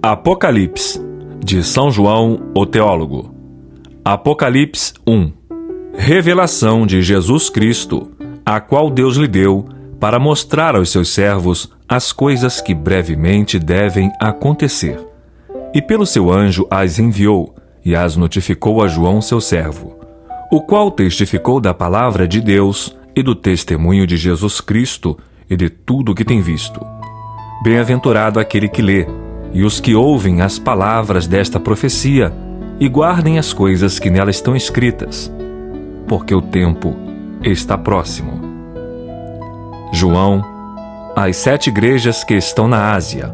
Apocalipse, de São João, o teólogo. Apocalipse 1. Revelação de Jesus Cristo, a qual Deus lhe deu para mostrar aos seus servos as coisas que brevemente devem acontecer. E pelo seu anjo as enviou, e as notificou a João seu servo, o qual testificou da palavra de Deus e do testemunho de Jesus Cristo e de tudo o que tem visto. Bem-aventurado aquele que lê, e os que ouvem as palavras desta profecia, e guardem as coisas que nela estão escritas, porque o tempo está próximo. João, às 7 igrejas que estão na Ásia,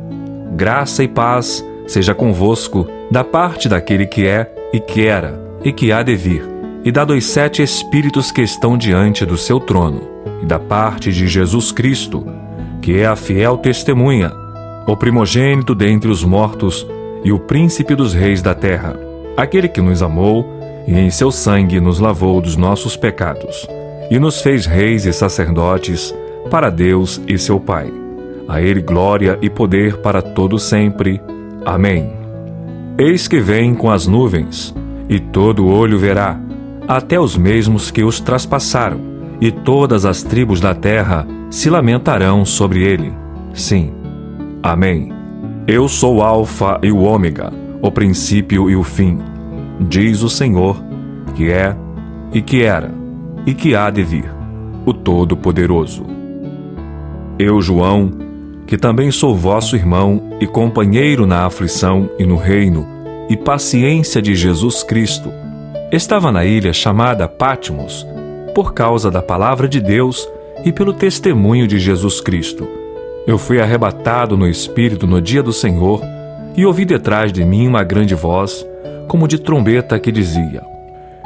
graça e paz seja convosco da parte daquele que é, e que era, e que há de vir, e da dos 7 Espíritos que estão diante do seu trono, e da parte de Jesus Cristo, que é a fiel testemunha, o primogênito dentre os mortos e o príncipe dos reis da terra, aquele que nos amou e em seu sangue nos lavou dos nossos pecados, e nos fez reis e sacerdotes para Deus e seu Pai. A ele glória e poder para todo sempre. Amém. Eis que vem com as nuvens, e todo olho verá, até os mesmos que os traspassaram, e todas as tribos da terra se lamentarão sobre ele. Sim. Amém. Eu sou o Alfa e o Ômega, o princípio e o fim, diz o Senhor, que é, e que era, e que há de vir, o Todo-Poderoso. Eu, João, que também sou vosso irmão e companheiro na aflição e no reino e paciência de Jesus Cristo, estava na ilha chamada Patmos, por causa da palavra de Deus e pelo testemunho de Jesus Cristo. Eu fui arrebatado no Espírito no dia do Senhor, e ouvi detrás de mim uma grande voz, como de trombeta, que dizia: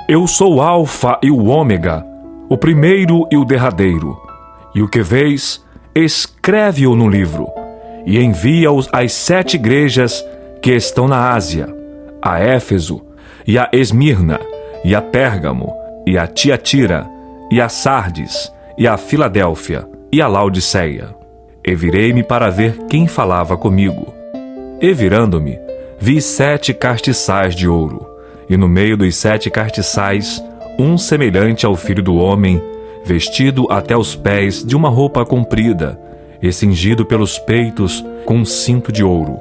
Eu sou o Alfa e o Ômega, o primeiro e o derradeiro. E o que vês, escreve-o no livro, e envia-o às 7 igrejas que estão na Ásia, a Éfeso, e a Esmirna, e a Pérgamo, e a Tiatira, e a Sardes, e a Filadélfia, e a Laodiceia. E virei-me para ver quem falava comigo. E virando-me, vi 7 castiçais de ouro, e no meio dos 7 castiçais, um semelhante ao Filho do Homem, vestido até os pés de uma roupa comprida, e cingido pelos peitos com um cinto de ouro,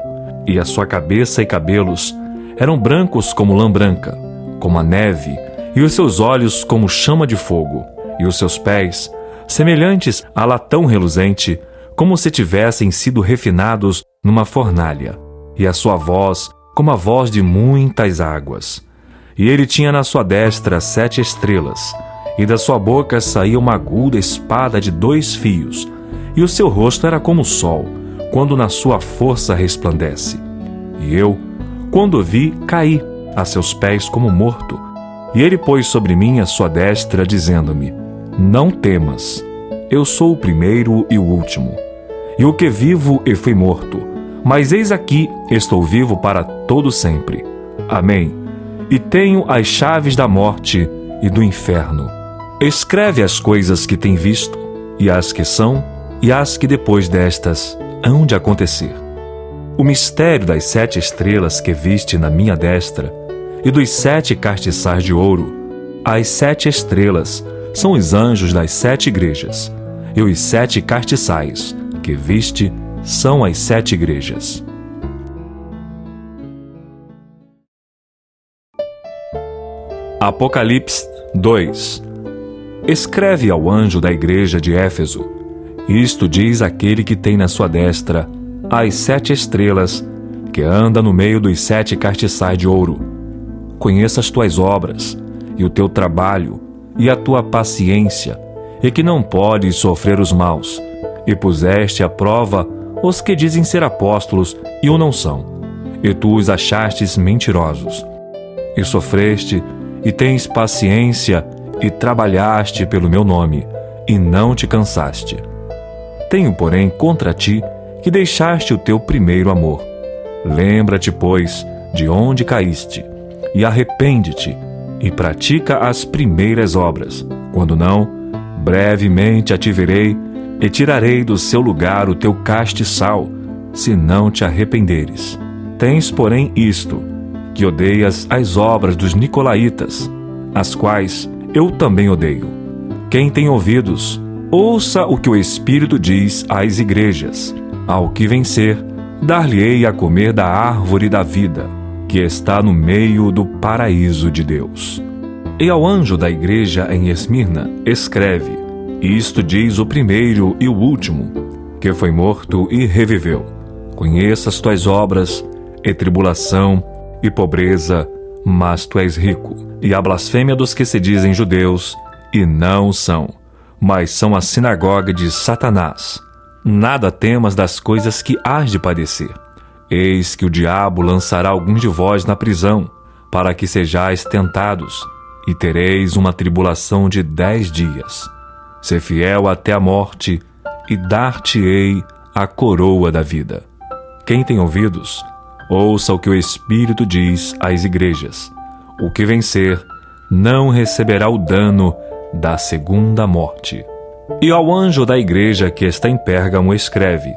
e a sua cabeça e cabelos eram brancos como lã branca, como a neve, e os seus olhos como chama de fogo, e os seus pés, semelhantes a latão reluzente, como se tivessem sido refinados numa fornalha, e a sua voz como a voz de muitas águas. E ele tinha na sua destra 7 estrelas, e da sua boca saía uma aguda espada de 2 fios, e o seu rosto era como o sol, quando na sua força resplandece. E eu, quando o vi, caí a seus pés como morto. E ele pôs sobre mim a sua destra, dizendo-me: Não temas, eu sou o primeiro e o último, e o que vivo e fui morto, mas eis aqui estou vivo para todo sempre. Amém. E tenho as chaves da morte e do inferno. Escreve as coisas que tem visto, e as que são, e as que depois destas hão de acontecer. O mistério das 7 estrelas que viste na minha destra, e dos 7 castiçais de ouro. As 7 estrelas são os anjos das 7 igrejas, e os 7 castiçais que viste são as 7 igrejas. Apocalipse 2. Escreve ao anjo da igreja de Éfeso: Isto diz aquele que tem na sua destra as 7 estrelas, que anda no meio dos 7 castiçais de ouro. Conheça as tuas obras, e o teu trabalho, e a tua paciência, e que não podes sofrer os maus, e puseste à prova os que dizem ser apóstolos e o não são, e tu os achastes mentirosos. E sofreste, e tens paciência, e trabalhaste pelo meu nome, e não te cansaste. Tenho, porém, contra ti que deixaste o teu primeiro amor. Lembra-te, pois, de onde caíste, e arrepende-te, e pratica as primeiras obras. Quando não, brevemente a te verei, e tirarei do seu lugar o teu castiçal, se não te arrependeres. Tens, porém, isto, que odeias as obras dos nicolaítas, as quais eu também odeio. Quem tem ouvidos, ouça o que o Espírito diz às igrejas. Ao que vencer, dar-lhe-ei a comer da árvore da vida, que está no meio do paraíso de Deus. E ao anjo da igreja em Esmirna, escreve: Isto diz o primeiro e o último, que foi morto e reviveu. Conheço as tuas obras, e tribulação, e pobreza, mas tu és rico. E a blasfêmia dos que se dizem judeus, e não são, mas são a sinagoga de Satanás. Nada temas das coisas que hás de padecer. Eis que o diabo lançará alguns de vós na prisão, para que sejais tentados, e tereis uma tribulação de 10 dias. Sê fiel até a morte, e dar-te-ei a coroa da vida. Quem tem ouvidos, ouça o que o Espírito diz às igrejas. O que vencer, não receberá o dano da segunda morte. E ao anjo da igreja que está em Pérgamo escreve: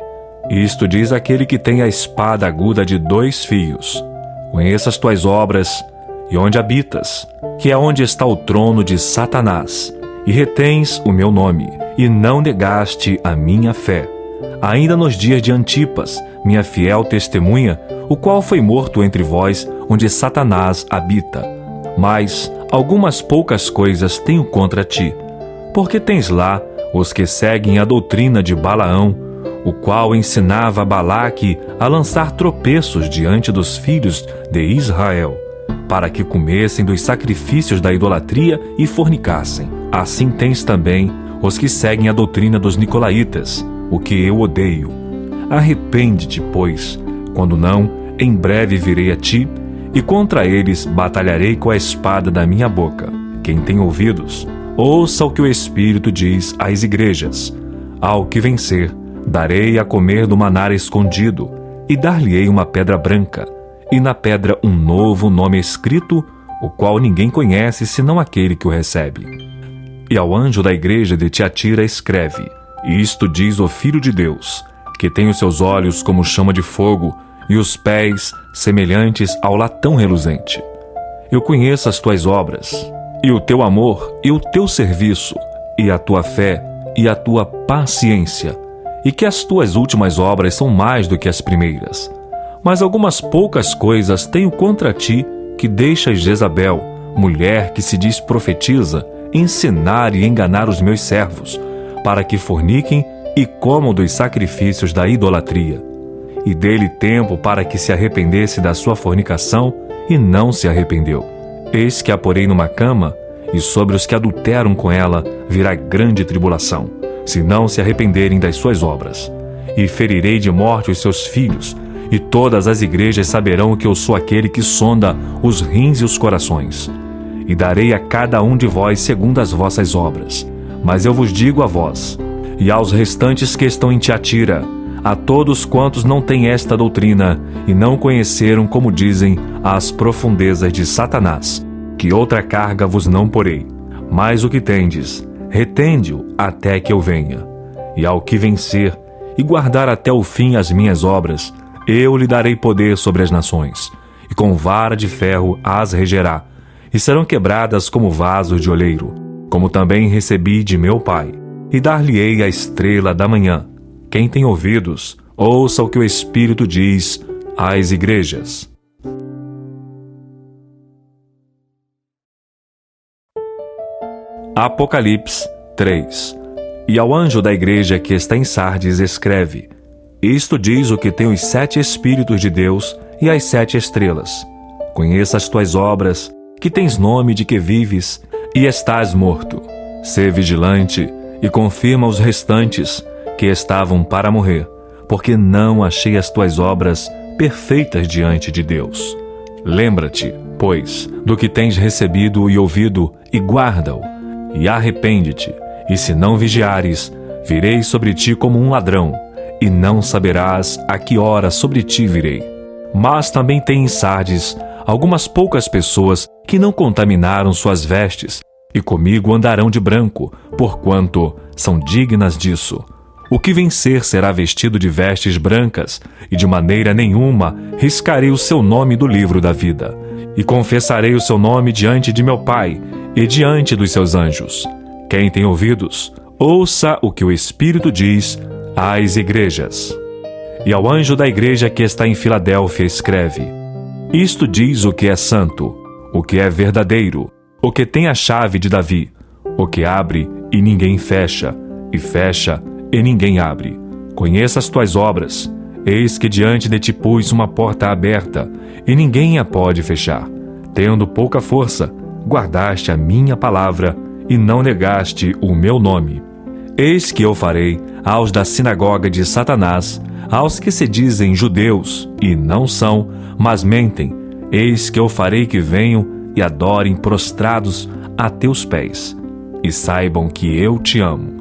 Isto diz aquele que tem a espada aguda de 2 fios. Conheça as tuas obras, e onde habitas, que é onde está o trono de Satanás, e retens o meu nome, e não negaste a minha fé. Ainda nos dias de Antipas, minha fiel testemunha, o qual foi morto entre vós, onde Satanás habita. Mas algumas poucas coisas tenho contra ti, porque tens lá os que seguem a doutrina de Balaão, o qual ensinava a Balaque a lançar tropeços diante dos filhos de Israel, para que comessem dos sacrifícios da idolatria e fornicassem. Assim tens também os que seguem a doutrina dos nicolaítas, o que eu odeio. Arrepende-te, pois, quando não, em breve virei a ti, e contra eles batalharei com a espada da minha boca. Quem tem ouvidos, ouça o que o Espírito diz às igrejas. Ao que vencer, darei a comer do maná escondido, e dar-lhe-ei uma pedra branca, e na pedra um novo nome escrito, o qual ninguém conhece senão aquele que o recebe. E ao anjo da igreja de Tiatira escreve: Isto diz o Filho de Deus, que tem os seus olhos como chama de fogo, e os pés semelhantes ao latão reluzente. Eu conheço as tuas obras, e o teu amor, e o teu serviço, e a tua fé, e a tua paciência, e que as tuas últimas obras são mais do que as primeiras. Mas algumas poucas coisas tenho contra ti, que deixas Jezabel, mulher que se diz profetiza, ensinar e enganar os meus servos, para que forniquem e comam dos sacrifícios da idolatria. E dê-lhe tempo para que se arrependesse da sua fornicação, e não se arrependeu. Eis que a porei numa cama, e sobre os que adulteram com ela virá grande tribulação, se não se arrependerem das suas obras. E ferirei de morte os seus filhos, e todas as igrejas saberão que eu sou aquele que sonda os rins e os corações. E darei a cada um de vós segundo as vossas obras. Mas eu vos digo a vós, e aos restantes que estão em Tiatira, a todos quantos não têm esta doutrina, e não conheceram, como dizem, as profundezas de Satanás, que outra carga vos não porei. Mas o que tendes, retende-o até que eu venha. E ao que vencer, e guardar até o fim as minhas obras, eu lhe darei poder sobre as nações, e com vara de ferro as regerá, e serão quebradas como vasos de oleiro, como também recebi de meu Pai, e dar-lhe-ei a estrela da manhã. Quem tem ouvidos, ouça o que o Espírito diz às igrejas. Apocalipse 3. E ao anjo da igreja que está em Sardes escreve: Isto diz o que tem os 7 Espíritos de Deus e as 7 estrelas. Conheça as tuas obras, que tens nome de que vives, e estás morto. Sê vigilante, e confirma os restantes, que estavam para morrer, porque não achei as tuas obras perfeitas diante de Deus. Lembra-te, pois, do que tens recebido e ouvido, e guarda-o, e arrepende-te, e se não vigiares, virei sobre ti como um ladrão, e não saberás a que hora sobre ti virei. Mas também tem em Sardes algumas poucas pessoas que não contaminaram suas vestes, e comigo andarão de branco, porquanto são dignas disso. O que vencer será vestido de vestes brancas, e de maneira nenhuma riscarei o seu nome do livro da vida. E confessarei o seu nome diante de meu Pai e diante dos seus anjos. Quem tem ouvidos, ouça o que o Espírito diz às igrejas. E ao anjo da igreja que está em Filadélfia escreve: Isto diz o que é santo, o que é verdadeiro, o que tem a chave de Davi, o que abre e ninguém fecha, e fecha e ninguém abre. Conheça as tuas obras. Eis que diante de ti pus uma porta aberta, e ninguém a pode fechar. Tendo pouca força, guardaste a minha palavra, e não negaste o meu nome. Eis que eu farei aos da sinagoga de Satanás, aos que se dizem judeus, e não são, mas mentem, eis que eu farei que venham e adorem prostrados a teus pés, e saibam que eu te amo.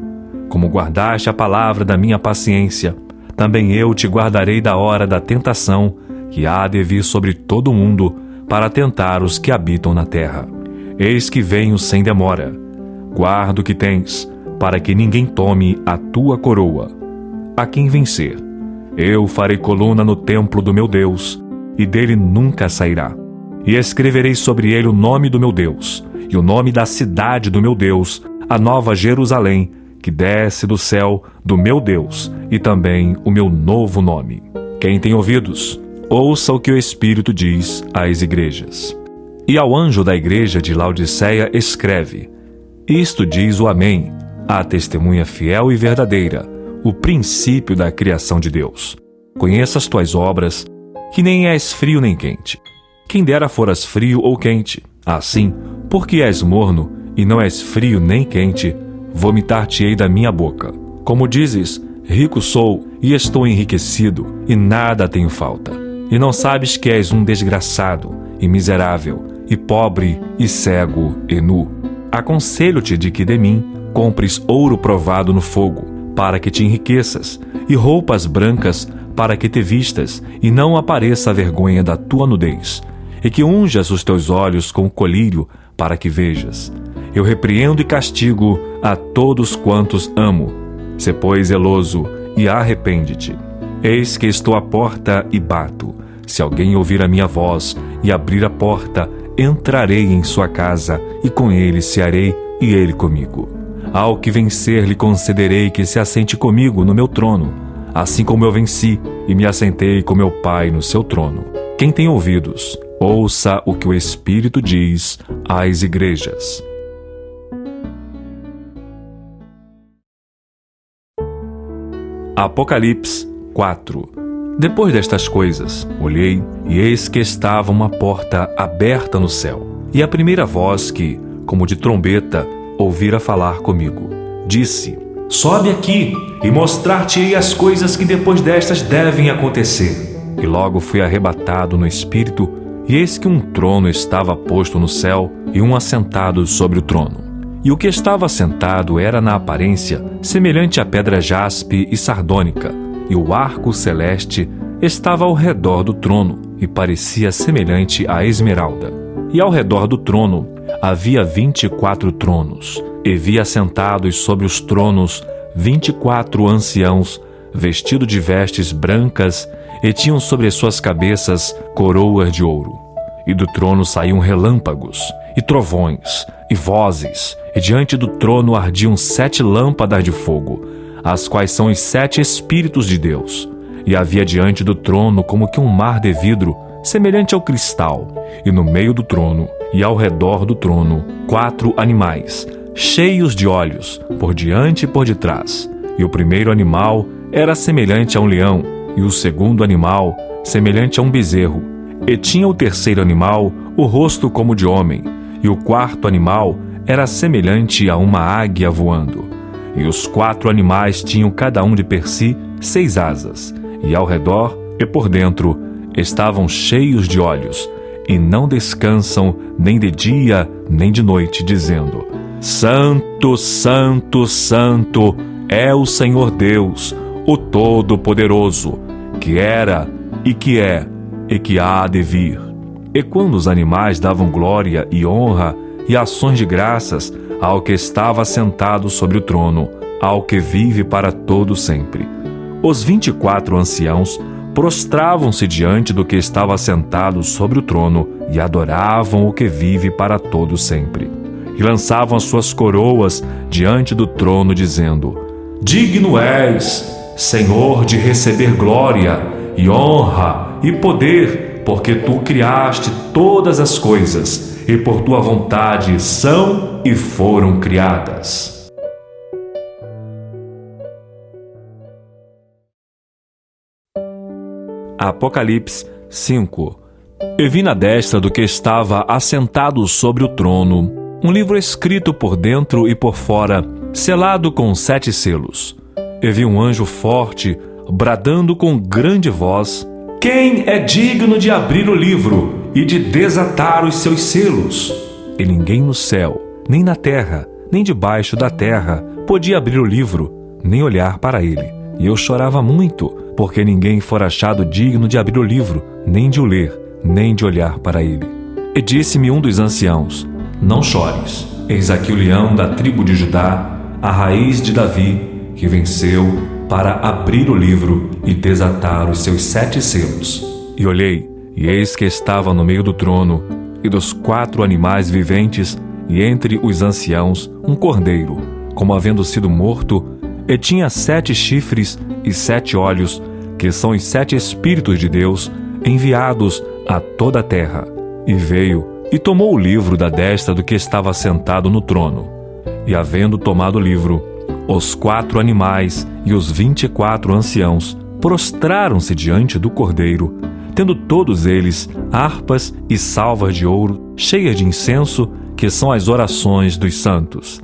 Como guardaste a palavra da minha paciência, também eu te guardarei da hora da tentação, que há de vir sobre todo o mundo, para tentar os que habitam na terra. Eis que venho sem demora. Guarda o que tens, para que ninguém tome a tua coroa. A quem vencer, eu farei coluna no templo do meu Deus, e dele nunca sairá. E escreverei sobre ele o nome do meu Deus, e o nome da cidade do meu Deus, a nova Jerusalém, que desce do céu do meu Deus, e também o meu novo nome. Quem tem ouvidos, ouça o que o Espírito diz às igrejas. E ao anjo da igreja de Laodiceia escreve: Isto diz o Amém, a testemunha fiel e verdadeira, o princípio da criação de Deus. Conheça as tuas obras, que nem és frio nem quente. Quem dera foras frio ou quente. Assim, porque és morno e não és frio nem quente, vomitar-te-ei da minha boca. Como dizes, rico sou e estou enriquecido, e nada tenho falta. E não sabes que és um desgraçado, e miserável, e pobre, e cego, e nu. Aconselho-te de que de mim compres ouro provado no fogo, para que te enriqueças, e roupas brancas, para que te vistas, e não apareça a vergonha da tua nudez, e que unjas os teus olhos com colírio, para que vejas. Eu repreendo e castigo a todos quantos amo. Sê, pois, zeloso e arrepende-te. Eis que estou à porta e bato. Se alguém ouvir a minha voz e abrir a porta, entrarei em sua casa, e com ele cearei, e ele comigo. Ao que vencer lhe concederei que se assente comigo no meu trono, assim como eu venci e me assentei com meu Pai no seu trono. Quem tem ouvidos, ouça o que o Espírito diz às igrejas. Apocalipse 4. Depois destas coisas, olhei, e eis que estava uma porta aberta no céu. E a primeira voz que, como de trombeta, ouvira falar comigo, disse: Sobe aqui, e mostrar-te-ei as coisas que depois destas devem acontecer. E logo fui arrebatado no Espírito, e eis que um trono estava posto no céu, e um assentado sobre o trono. E o que estava assentado era na aparência semelhante à pedra jaspe e sardônica, e o arco celeste estava ao redor do trono, e parecia semelhante à esmeralda. E ao redor do trono havia 24 tronos, e vi assentados sobre os tronos 24 anciãos, vestidos de vestes brancas, e tinham sobre suas cabeças coroas de ouro. E do trono saíam relâmpagos, e trovões, e vozes, e diante do trono ardiam 7 lâmpadas de fogo, as quais são os 7 Espíritos de Deus. E havia diante do trono como que um mar de vidro, semelhante ao cristal, e no meio do trono, e ao redor do trono, 4 animais, cheios de olhos, por diante e por detrás. E o primeiro animal era semelhante a um leão, e o segundo animal semelhante a um bezerro. E tinha o terceiro animal o rosto como de homem, e o quarto animal era semelhante a uma águia voando. E os 4 animais tinham cada um de per si 6 asas, e ao redor e por dentro estavam cheios de olhos, e não descansam nem de dia nem de noite, dizendo: Santo, Santo, Santo é o Senhor Deus, o Todo-Poderoso, que era e que é e que há de vir. E quando os animais davam glória e honra e ações de graças ao que estava sentado sobre o trono, ao que vive para todo sempre. Os 24 anciãos prostravam-se diante do que estava sentado sobre o trono e adoravam o que vive para todo sempre. E lançavam as suas coroas diante do trono, dizendo: Digno és, Senhor, de receber glória e honra e poder, porque tu criaste todas as coisas, e por tua vontade são e foram criadas. Apocalipse 5. E vi na destra do que estava assentado sobre o trono um livro escrito por dentro e por fora, selado com 7 selos. E vi um anjo forte, bradando com grande voz: Quem é digno de abrir o livro e de desatar os seus selos? E ninguém no céu, nem na terra, nem debaixo da terra, podia abrir o livro, nem olhar para ele. E eu chorava muito, porque ninguém fora achado digno de abrir o livro, nem de o ler, nem de olhar para ele. E disse-me um dos anciãos: Não chores, eis aqui o leão da tribo de Judá, a raiz de Davi, que venceu para abrir o livro e desatar os seus 7 selos. E olhei, e eis que estava no meio do trono, e dos 4 animais viventes, e entre os anciãos, um cordeiro, como havendo sido morto, e tinha 7 chifres e 7 olhos, que são os 7 Espíritos de Deus, enviados a toda a terra. E veio, e tomou o livro da destra do que estava sentado no trono. E havendo tomado o livro, os 4 animais e os 24 anciãos prostraram-se diante do cordeiro, tendo todos eles harpas e salvas de ouro, cheias de incenso, que são as orações dos santos.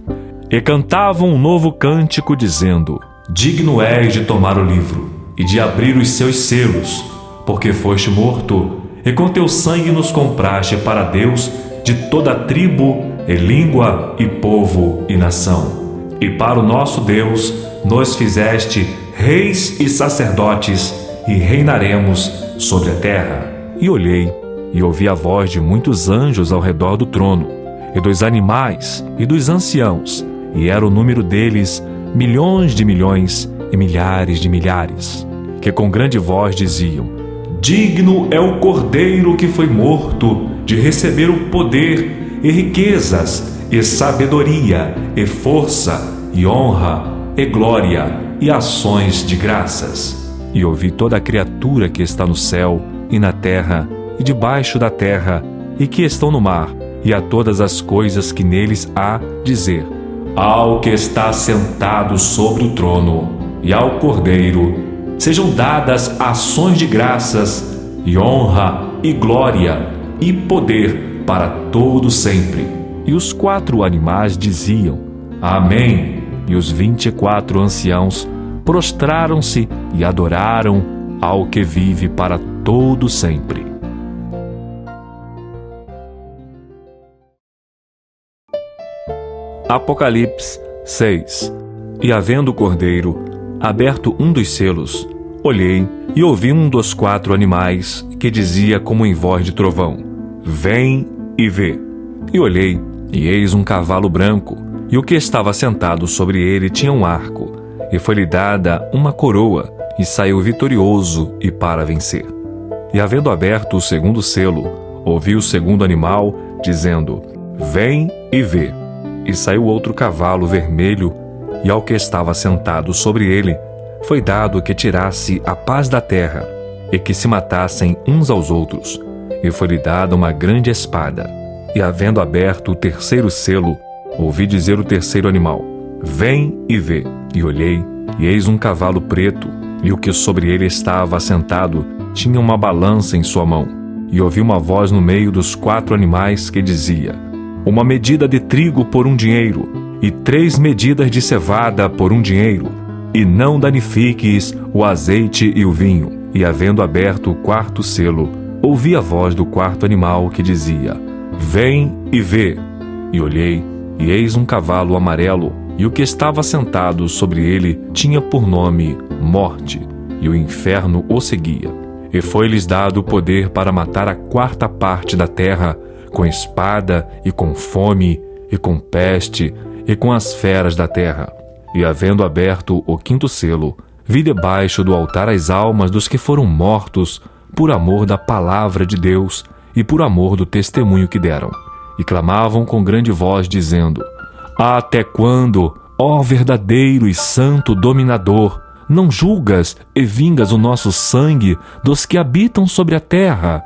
E cantavam um novo cântico, dizendo: Digno és de tomar o livro e de abrir os seus selos, porque foste morto, e com teu sangue nos compraste para Deus de toda tribo, e língua, e povo, e nação. E para o nosso Deus nos fizeste reis e sacerdotes, e reinaremos sobre a terra. E olhei, e ouvi a voz de muitos anjos ao redor do trono, e dos animais, e dos anciãos, e era o número deles milhões de milhões e milhares de milhares, que com grande voz diziam: Digno é o cordeiro que foi morto de receber o poder e riquezas e sabedoria e força e honra e glória e ações de graças. E ouvi toda a criatura que está no céu e na terra e debaixo da terra e que estão no mar, e a todas as coisas que neles há, dizer: Ao que está sentado sobre o trono e ao Cordeiro sejam dadas ações de graças e honra e glória e poder para todo sempre. E os 4 animais diziam: Amém. E os 24 anciãos prostraram-se e adoraram ao que vive para todo sempre. Apocalipse 6. E havendo o cordeiro aberto um dos selos, olhei e ouvi um dos 4 animais que dizia como em voz de trovão: Vem e vê. E olhei, e eis um cavalo branco, e o que estava sentado sobre ele tinha um arco, e foi-lhe dada uma coroa, e saiu vitorioso e para vencer. E havendo aberto o segundo selo, ouvi o segundo animal dizendo: Vem e vê. E saiu outro cavalo vermelho, e ao que estava sentado sobre ele foi dado que tirasse a paz da terra, e que se matassem uns aos outros, e foi-lhe dada uma grande espada. E havendo aberto o terceiro selo, ouvi dizer o terceiro animal: Vem e vê. E olhei, e eis um cavalo preto, e o que sobre ele estava assentado tinha uma balança em sua mão. E ouvi uma voz no meio dos 4 animais que dizia: Uma medida de trigo por 1 dinheiro, e 3 medidas de cevada por 1 dinheiro, e não danifiques o azeite e o vinho. E havendo aberto o 4º selo, ouvi a voz do 4º animal que dizia: Vem e vê. E olhei, e eis um cavalo amarelo, e o que estava sentado sobre ele tinha por nome Morte, e o inferno o seguia. E foi-lhes dado o poder para matar a 4ª parte da terra, com espada, e com fome, e com peste, e com as feras da terra. E havendo aberto o quinto selo, vi debaixo do altar as almas dos que foram mortos por amor da palavra de Deus e por amor do testemunho que deram. E clamavam com grande voz, dizendo: Até quando, ó verdadeiro e santo dominador, não julgas e vingas o nosso sangue dos que habitam sobre a terra?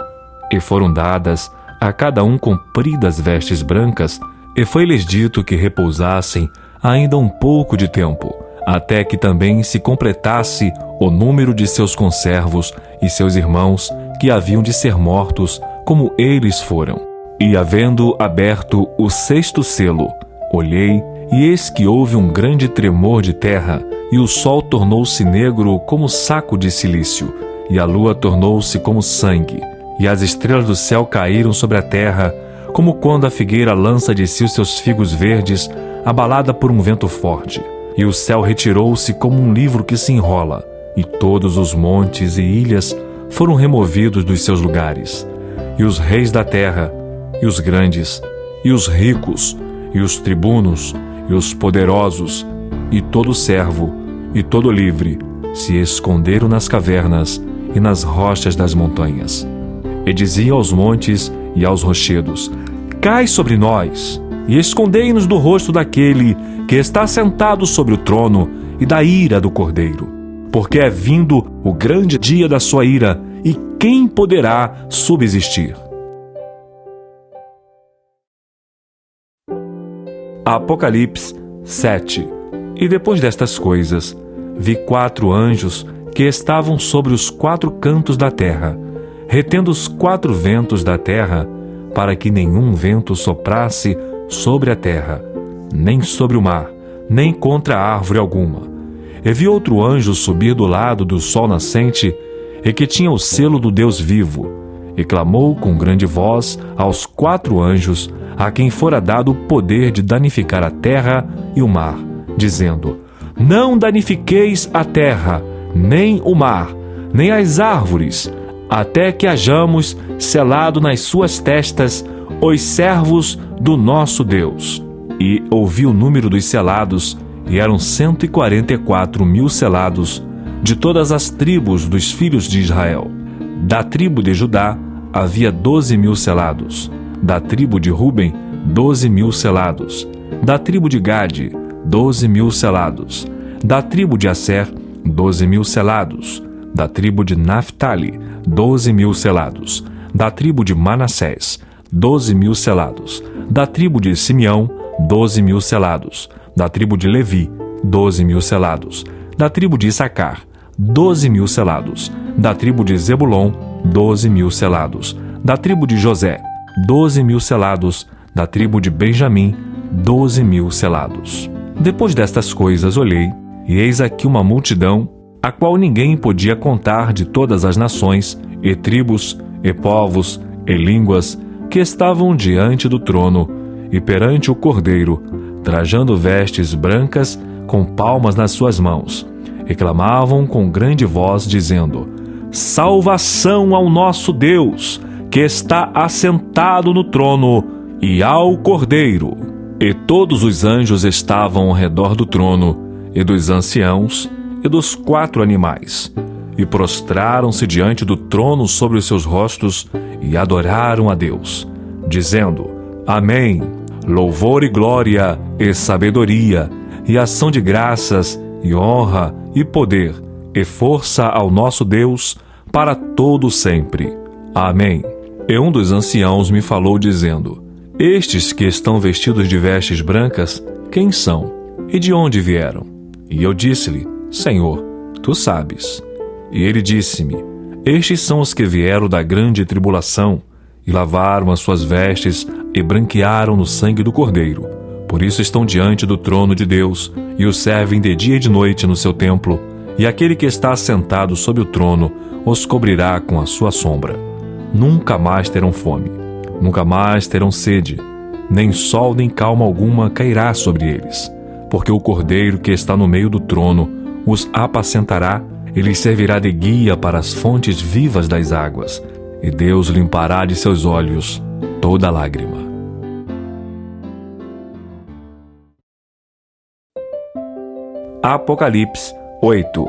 E foram dadas a cada um compridas vestes brancas, e foi-lhes dito que repousassem ainda um pouco de tempo, até que também se completasse o número de seus conservos e seus irmãos que haviam de ser mortos, como eles foram. E havendo aberto o sexto selo, olhei, e eis que houve um grande tremor de terra, e o sol tornou-se negro como saco de cilício, e a lua tornou-se como sangue, e as estrelas do céu caíram sobre a terra, como quando a figueira lança de si os seus figos verdes, abalada por um vento forte. E o céu retirou-se como um livro que se enrola, e todos os montes e ilhas foram removidos dos seus lugares. E os reis da terra, e os grandes, e os ricos, e os tribunos, e os poderosos, e todo servo, e todo livre, se esconderam nas cavernas e nas rochas das montanhas. E diziam aos montes e aos rochedos: Cai sobre nós, e escondei-nos do rosto daquele que está sentado sobre o trono e da ira do Cordeiro. Porque é vindo o grande dia da sua ira, e quem poderá subsistir? Apocalipse 7. E depois destas coisas, vi 4 anjos que estavam sobre os 4 cantos da terra, retendo os 4 ventos da terra, para que nenhum vento soprasse sobre a terra, nem sobre o mar, nem contra árvore alguma. E vi outro anjo subir do lado do sol nascente, e que tinha o selo do Deus vivo, e clamou com grande voz aos 4 anjos, a quem fora dado o poder de danificar a terra e o mar, dizendo: Não danifiqueis a terra, nem o mar, nem as árvores, até que hajamos selado nas suas testas os servos do nosso Deus. E ouvi o número dos selados, e eram 144.000 selados, de todas as tribos dos filhos de Israel. Da tribo de Judá havia 12.000 selados, da tribo de Ruben 12.000 selados, da tribo de Gade 12.000 selados, da tribo de Asser 12.000 selados, da tribo de Naphtali 12.000 selados, da tribo de Manassés 12.000 selados, da tribo de Simeão 12.000 selados, da tribo de Levi 12.000 selados, da tribo de Issacar 12.000 selados, da tribo de Zebulon 12.000 selados, da tribo de José 12.000 selados, da tribo de Benjamim 12.000 selados. Depois destas coisas olhei, e eis aqui uma multidão, a qual ninguém podia contar, de todas as nações, e tribos, e povos, e línguas, que estavam diante do trono, e perante o Cordeiro, trajando vestes brancas, com palmas nas suas mãos, e clamavam com grande voz, dizendo: Salvação ao nosso Deus, que está assentado no trono, e ao Cordeiro. E todos os anjos estavam ao redor do trono, e dos anciãos, e dos 4 animais, e prostraram-se diante do trono sobre os seus rostos, e adoraram a Deus, dizendo: Amém, louvor e glória, e sabedoria, e ação de graças, e honra, e poder, e força ao nosso Deus, para todo sempre. Amém. E um dos anciãos me falou, dizendo: Estes que estão vestidos de vestes brancas, quem são? E de onde vieram? E eu disse-lhe: Senhor, tu sabes. E ele disse-me: Estes são os que vieram da grande tribulação, e lavaram as suas vestes, e branquearam no sangue do Cordeiro. Por isso estão diante do trono de Deus, e o servem de dia e de noite no seu templo, e aquele que está assentado sobre o trono os cobrirá com a sua sombra. Nunca mais terão fome, nunca mais terão sede, nem sol nem calma alguma cairá sobre eles, porque o Cordeiro que está no meio do trono os apacentará e lhes servirá de guia para as fontes vivas das águas, e Deus limpará de seus olhos toda lágrima. Apocalipse 8.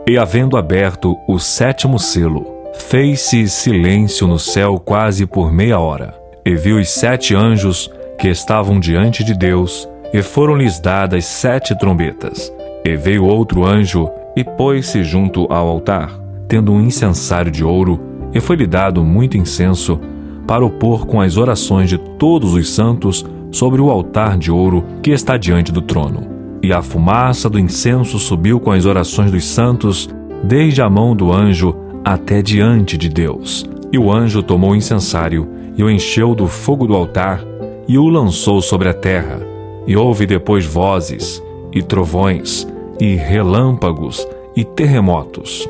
E havendo aberto o 7º selo, fez-se silêncio no céu quase por meia hora. E vi os 7 anjos que estavam diante de Deus, e foram-lhes dadas 7 trombetas. E veio outro anjo, e pôs-se junto ao altar, tendo um incensário de ouro, e foi-lhe dado muito incenso, para o pôr com as orações de todos os santos sobre o altar de ouro que está diante do trono. E a fumaça do incenso subiu com as orações dos santos, desde a mão do anjo até diante de Deus. E o anjo tomou o incensário, e o encheu do fogo do altar, e o lançou sobre a terra. E houve depois vozes, e trovões, e relâmpagos, e terremotos.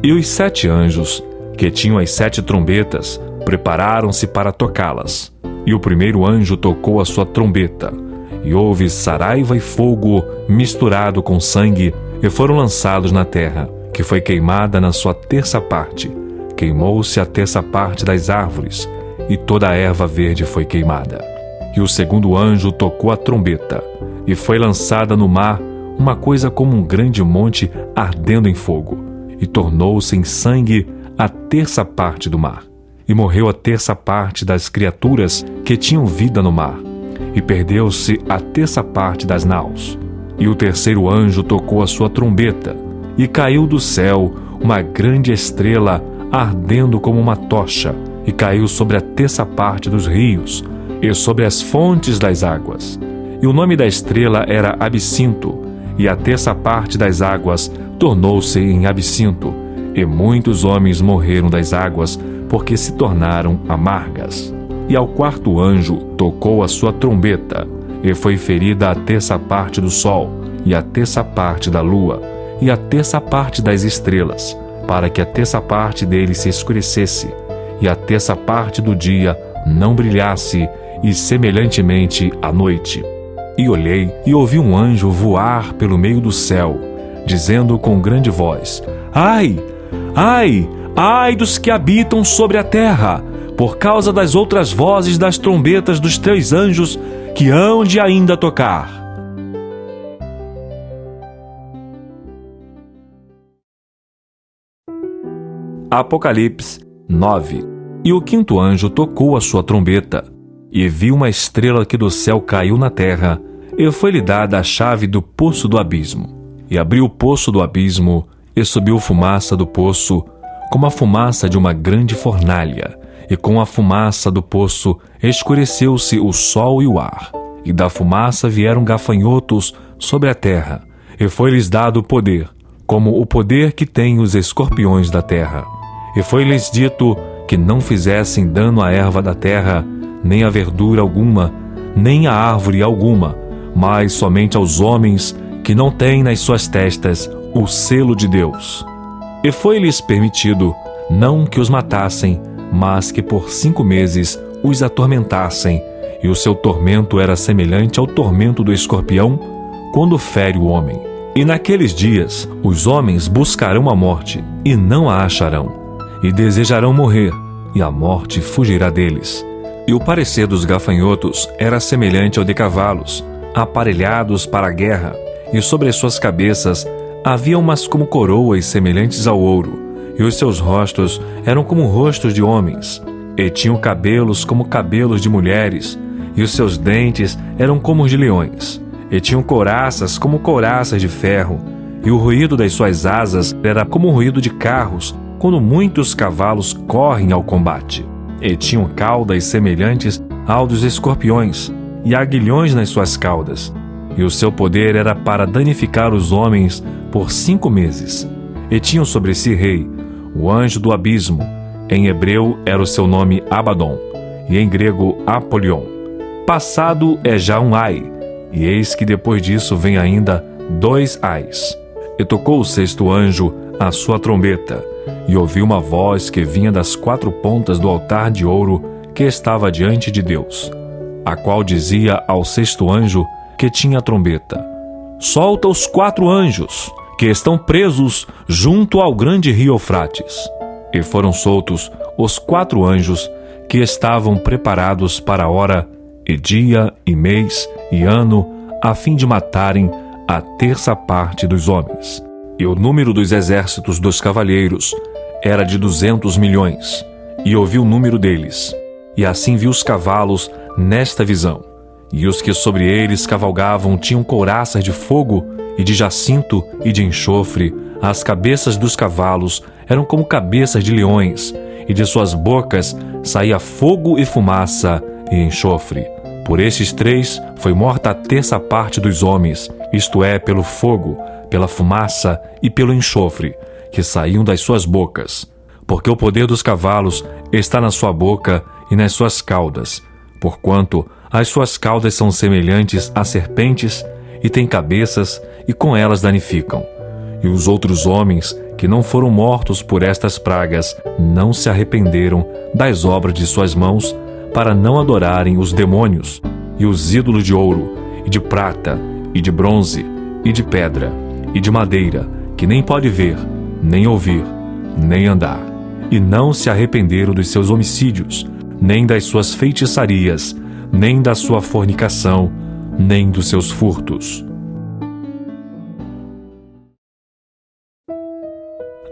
E os 7 anjos, que tinham as 7 trombetas, prepararam-se para tocá-las. E o primeiro anjo tocou a sua trombeta, e houve saraiva e fogo misturado com sangue, e foram lançados na terra, que foi queimada na sua terça parte. Queimou-se a terça parte das árvores, e toda a erva verde foi queimada. E o segundo anjo tocou a trombeta, e foi lançada no mar uma coisa como um grande monte ardendo em fogo, e tornou-se em sangue a terça parte do mar. E morreu a terça parte das criaturas que tinham vida no mar, e perdeu-se a terça parte das naus. E o terceiro anjo tocou a sua trombeta, e caiu do céu uma grande estrela ardendo como uma tocha, e caiu sobre a terça parte dos rios, e sobre as fontes das águas. E o nome da estrela era Absinto, e a terça parte das águas tornou-se em absinto, e muitos homens morreram das águas, porque se tornaram amargas. E ao quarto anjo tocou a sua trombeta, e foi ferida a terça parte do sol, e a terça parte da lua, e a terça parte das estrelas, para que a terça parte deles se escurecesse, e a terça parte do dia não brilhasse, e semelhantemente à noite. E olhei, e ouvi um anjo voar pelo meio do céu, dizendo com grande voz: Ai! Ai! Ai dos que habitam sobre a terra, por causa das outras vozes das trombetas dos 3 anjos que hão de ainda tocar. Apocalipse 9. E o 5º anjo tocou a sua trombeta, e vi uma estrela que do céu caiu na terra, e foi-lhe dada a chave do poço do abismo. E abriu o poço do abismo, e subiu fumaça do poço, como a fumaça de uma grande fornalha, e com a fumaça do poço escureceu-se o sol e o ar, e da fumaça vieram gafanhotos sobre a terra, e foi-lhes dado poder, como o poder que têm os escorpiões da terra. E foi-lhes dito que não fizessem dano à erva da terra, nem a verdura alguma, nem a árvore alguma, mas somente aos homens que não têm nas suas testas o selo de Deus. E foi-lhes permitido, não que os matassem, mas que por 5 meses os atormentassem, e o seu tormento era semelhante ao tormento do escorpião, quando fere o homem. E naqueles dias os homens buscarão a morte, e não a acharão, e desejarão morrer, e a morte fugirá deles. E o parecer dos gafanhotos era semelhante ao de cavalos, aparelhados para a guerra, e sobre suas cabeças havia umas como coroas semelhantes ao ouro, e os seus rostos eram como rostos de homens, e tinham cabelos como cabelos de mulheres, e os seus dentes eram como os de leões, e tinham couraças como couraças de ferro, e o ruído das suas asas era como o ruído de carros, quando muitos cavalos correm ao combate. E tinham caudas semelhantes ao dos escorpiões, e aguilhões nas suas caudas. E o seu poder era para danificar os homens por 5 meses. E tinham sobre si rei, o anjo do abismo. Em hebreu era o seu nome Abaddon, e em grego Apolion. Passado é já um ai, e eis que depois disso vem ainda 2 ais. E tocou o 6º anjo a sua trombeta, e ouvi uma voz que vinha das 4 pontas do altar de ouro que estava diante de Deus, a qual dizia ao 6º anjo que tinha a trombeta: Solta os 4 anjos, que estão presos junto ao grande rio Eufrates. E foram soltos os 4 anjos que estavam preparados para a hora, e dia, e mês, e ano, a fim de matarem a terça parte dos homens. E o número dos exércitos dos cavalheiros era de 200 milhões. E ouvi o número deles. E assim vi os cavalos nesta visão. E os que sobre eles cavalgavam tinham couraças de fogo e de jacinto e de enxofre. As cabeças dos cavalos eram como cabeças de leões, e de suas bocas saía fogo e fumaça e enxofre. Por estes três foi morta a terça parte dos homens, isto é, pelo fogo, pela fumaça e pelo enxofre, que saíam das suas bocas. Porque o poder dos cavalos está na sua boca e nas suas caudas, porquanto as suas caudas são semelhantes a serpentes e têm cabeças, e com elas danificam. E os outros homens que não foram mortos por estas pragas não se arrependeram das obras de suas mãos, para não adorarem os demônios e os ídolos de ouro, e de prata, e de bronze, e de pedra, e de madeira, que nem pode ver, nem ouvir, nem andar. E não se arrependeram dos seus homicídios, nem das suas feitiçarias, nem da sua fornicação, nem dos seus furtos.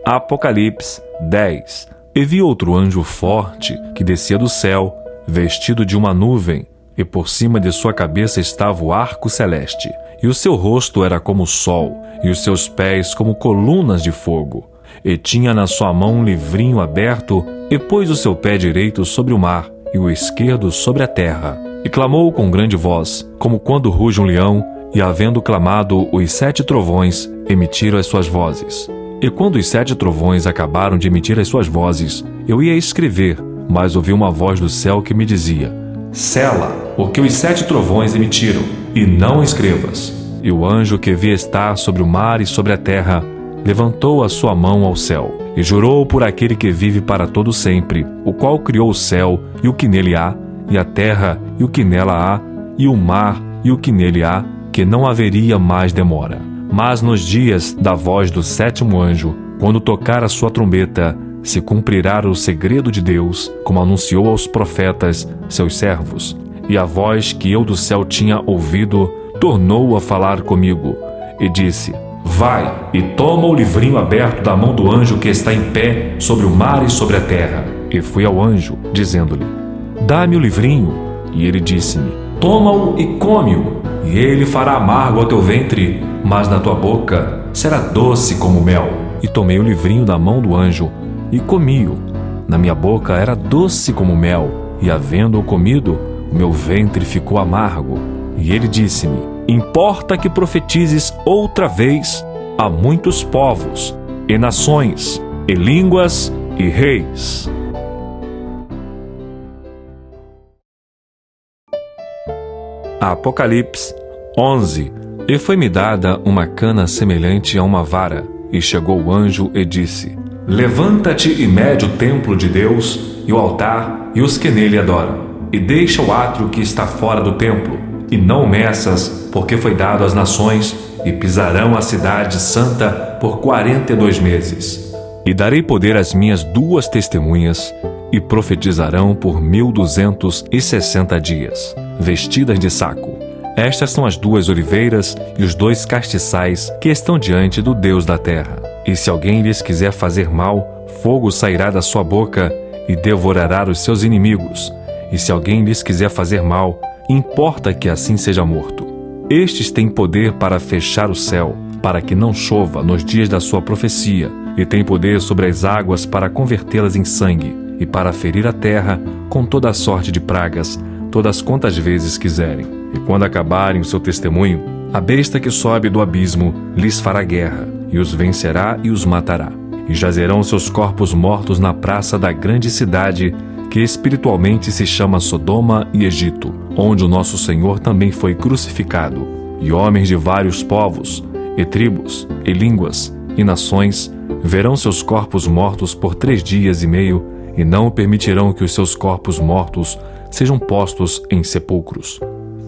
Apocalipse 10. E vi outro anjo forte que descia do céu, vestido de uma nuvem, e por cima de sua cabeça estava o arco celeste, e o seu rosto era como o sol, e os seus pés como colunas de fogo. E tinha na sua mão um livrinho aberto, e pôs o seu pé direito sobre o mar, e o esquerdo sobre a terra. E clamou com grande voz, como quando ruge um leão, e havendo clamado, os 7 trovões emitiram as suas vozes. E quando os 7 trovões acabaram de emitir as suas vozes, eu ia escrever, mas ouvi uma voz do céu que me dizia: sela o que os 7 trovões emitiram, e não escrevas. E o anjo que vi estar sobre o mar e sobre a terra levantou a sua mão ao céu, e jurou por aquele que vive para todo sempre, o qual criou o céu e o que nele há, e a terra e o que nela há, e o mar e o que nele há, que não haveria mais demora. Mas nos dias da voz do 7º anjo, quando tocar a sua trombeta, se cumprirá o segredo de Deus, como anunciou aos profetas, seus servos. E a voz que eu do céu tinha ouvido tornou a falar comigo, e disse: vai e toma o livrinho aberto da mão do anjo que está em pé sobre o mar e sobre a terra. E fui ao anjo, dizendo-lhe: dá-me o livrinho. E ele disse-me: toma-o e come-o, e ele fará amargo ao teu ventre, mas na tua boca será doce como mel. E tomei o livrinho da mão do anjo, e comi-o. Na minha boca era doce como mel, e havendo-o comido, o meu ventre ficou amargo. E ele disse-me: importa que profetizes outra vez a muitos povos, e nações, e línguas, e reis. Apocalipse 11. E foi-me dada uma cana semelhante a uma vara, e chegou o anjo e disse: levanta-te e mede o templo de Deus, e o altar, e os que nele adoram, e deixa o átrio que está fora do templo, e não o meças, porque foi dado às nações, e pisarão a cidade santa por 42 meses. E darei poder às minhas 2 testemunhas, e profetizarão por 1260 dias, vestidas de saco. Estas são as 2 oliveiras e os 2 castiçais que estão diante do Deus da terra. E se alguém lhes quiser fazer mal, fogo sairá da sua boca e devorará os seus inimigos. E se alguém lhes quiser fazer mal, importa que assim seja morto. Estes têm poder para fechar o céu, para que não chova nos dias da sua profecia, e têm poder sobre as águas para convertê-las em sangue, e para ferir a terra com toda a sorte de pragas, todas quantas vezes quiserem. E quando acabarem o seu testemunho, a besta que sobe do abismo lhes fará guerra, e os vencerá e os matará. E jazerão seus corpos mortos na praça da grande cidade, que espiritualmente se chama Sodoma e Egito, onde o nosso Senhor também foi crucificado. E homens de vários povos, e tribos, e línguas, e nações, verão seus corpos mortos por 3 dias e meio, e não permitirão que os seus corpos mortos sejam postos em sepulcros.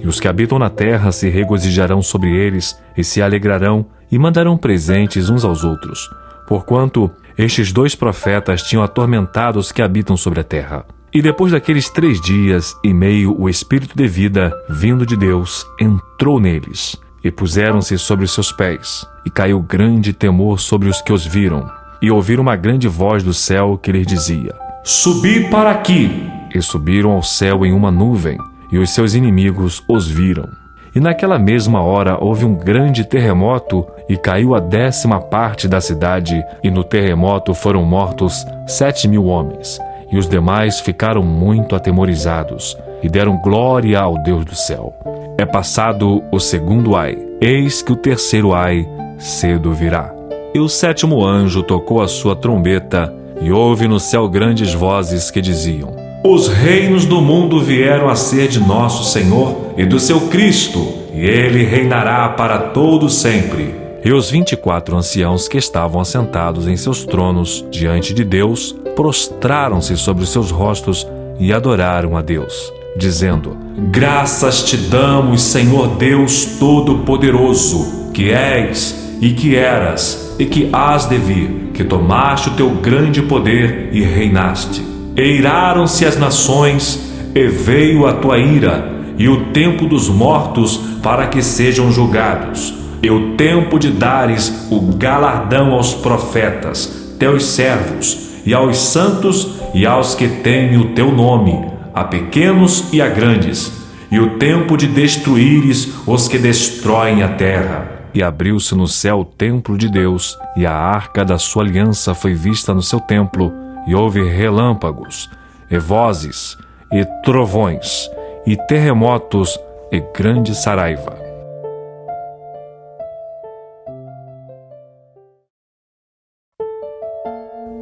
E os que habitam na terra se regozijarão sobre eles, e se alegrarão, e mandarão presentes uns aos outros, porquanto estes 2 profetas tinham atormentado os que habitam sobre a terra. E depois daqueles 3 dias e meio, o Espírito de vida, vindo de Deus, entrou neles. e puseram-se sobre os seus pés, e caiu grande temor sobre os que os viram. E ouviram uma grande voz do céu que lhes dizia: Subi para aqui! E subiram ao céu em uma nuvem, e os seus inimigos os viram. E naquela mesma hora houve um grande terremoto, e caiu a 10ª parte da cidade, e no terremoto foram mortos 7.000 homens. E os demais ficaram muito atemorizados, e deram glória ao Deus do céu. É passado o segundo ai, eis que o terceiro ai cedo virá. E o 7º anjo tocou a sua trombeta, e houve no céu grandes vozes que diziam: Os reinos do mundo vieram a ser de nosso Senhor e do seu Cristo, e ele reinará para todo sempre. E os 24 anciãos que estavam assentados em seus tronos diante de Deus prostraram-se sobre os seus rostos e adoraram a Deus, dizendo: Graças te damos, Senhor Deus Todo-Poderoso, que és e que eras e que hás de vir, que tomaste o teu grande poder e reinaste. Eiraram-se as nações, e veio a tua ira, e o tempo dos mortos para que sejam julgados, e o tempo de dares o galardão aos profetas, teus servos, e aos santos e aos que temem o teu nome, a pequenos e a grandes, e o tempo de destruíres os que destroem a terra. E abriu-se no céu o templo de Deus, e a arca da sua aliança foi vista no seu templo, e houve relâmpagos, e vozes, e trovões, e terremotos, e grande saraiva.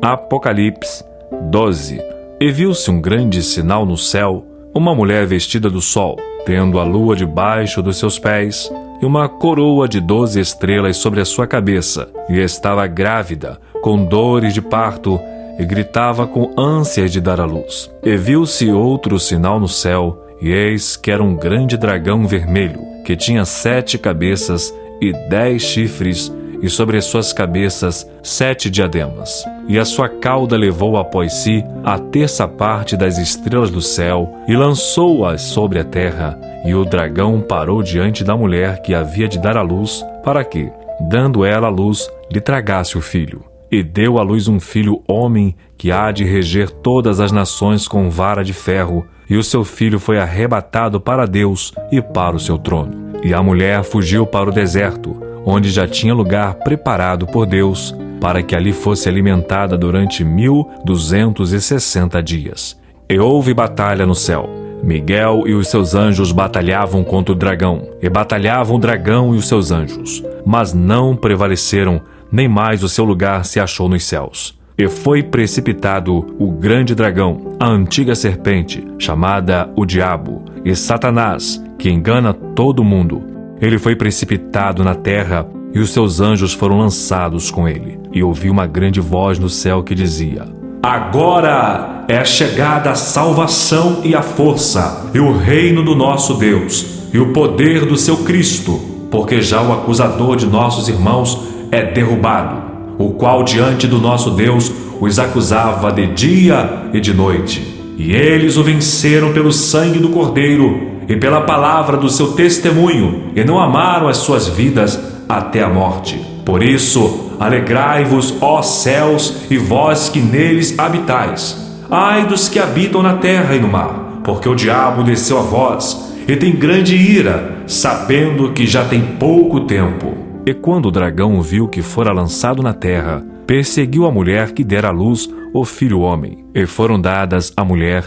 Apocalipse 12. E viu-se um grande sinal no céu, uma mulher vestida do sol, tendo a lua debaixo dos seus pés, e uma coroa de 12 estrelas sobre a sua cabeça, e estava grávida, com dores de parto, e gritava com ânsias de dar à luz. E viu-se outro sinal no céu, e eis que era um grande dragão vermelho, que tinha 7 cabeças e 10 chifres, e sobre as suas cabeças 7 diademas. E a sua cauda levou após si a 1/3 parte das estrelas do céu, e lançou-as sobre a terra. E o dragão parou diante da mulher que havia de dar à luz, para que, dando ela à luz, lhe tragasse o filho. E deu à luz um filho homem, que há de reger todas as nações com vara de ferro, e o seu filho foi arrebatado para Deus e para o seu trono. E a mulher fugiu para o deserto, onde já tinha lugar preparado por Deus, para que ali fosse alimentada durante 1260 dias. E houve batalha no céu. Miguel e os seus anjos batalhavam contra o dragão, e batalhavam o dragão e os seus anjos, mas não prevaleceram, nem mais o seu lugar se achou nos céus. E foi precipitado o grande dragão, a antiga serpente, chamada o Diabo, e Satanás, que engana todo mundo. Ele foi precipitado na terra, e os seus anjos foram lançados com ele. E ouvi uma grande voz no céu que dizia: Agora é chegada a salvação e a força, e o reino do nosso Deus, e o poder do seu Cristo, porque já o acusador de nossos irmãos é derrubado, o qual diante do nosso Deus os acusava de dia e de noite. E eles o venceram pelo sangue do Cordeiro e pela palavra do seu testemunho, e não amaram as suas vidas até a morte. Por isso, alegrai-vos, ó céus, e vós que neles habitais. Ai dos que habitam na terra e no mar, porque o diabo desceu a vós, e tem grande ira, sabendo que já tem pouco tempo. E quando o dragão viu que fora lançado na terra, perseguiu a mulher que dera à luz o filho homem. E foram dadas à mulher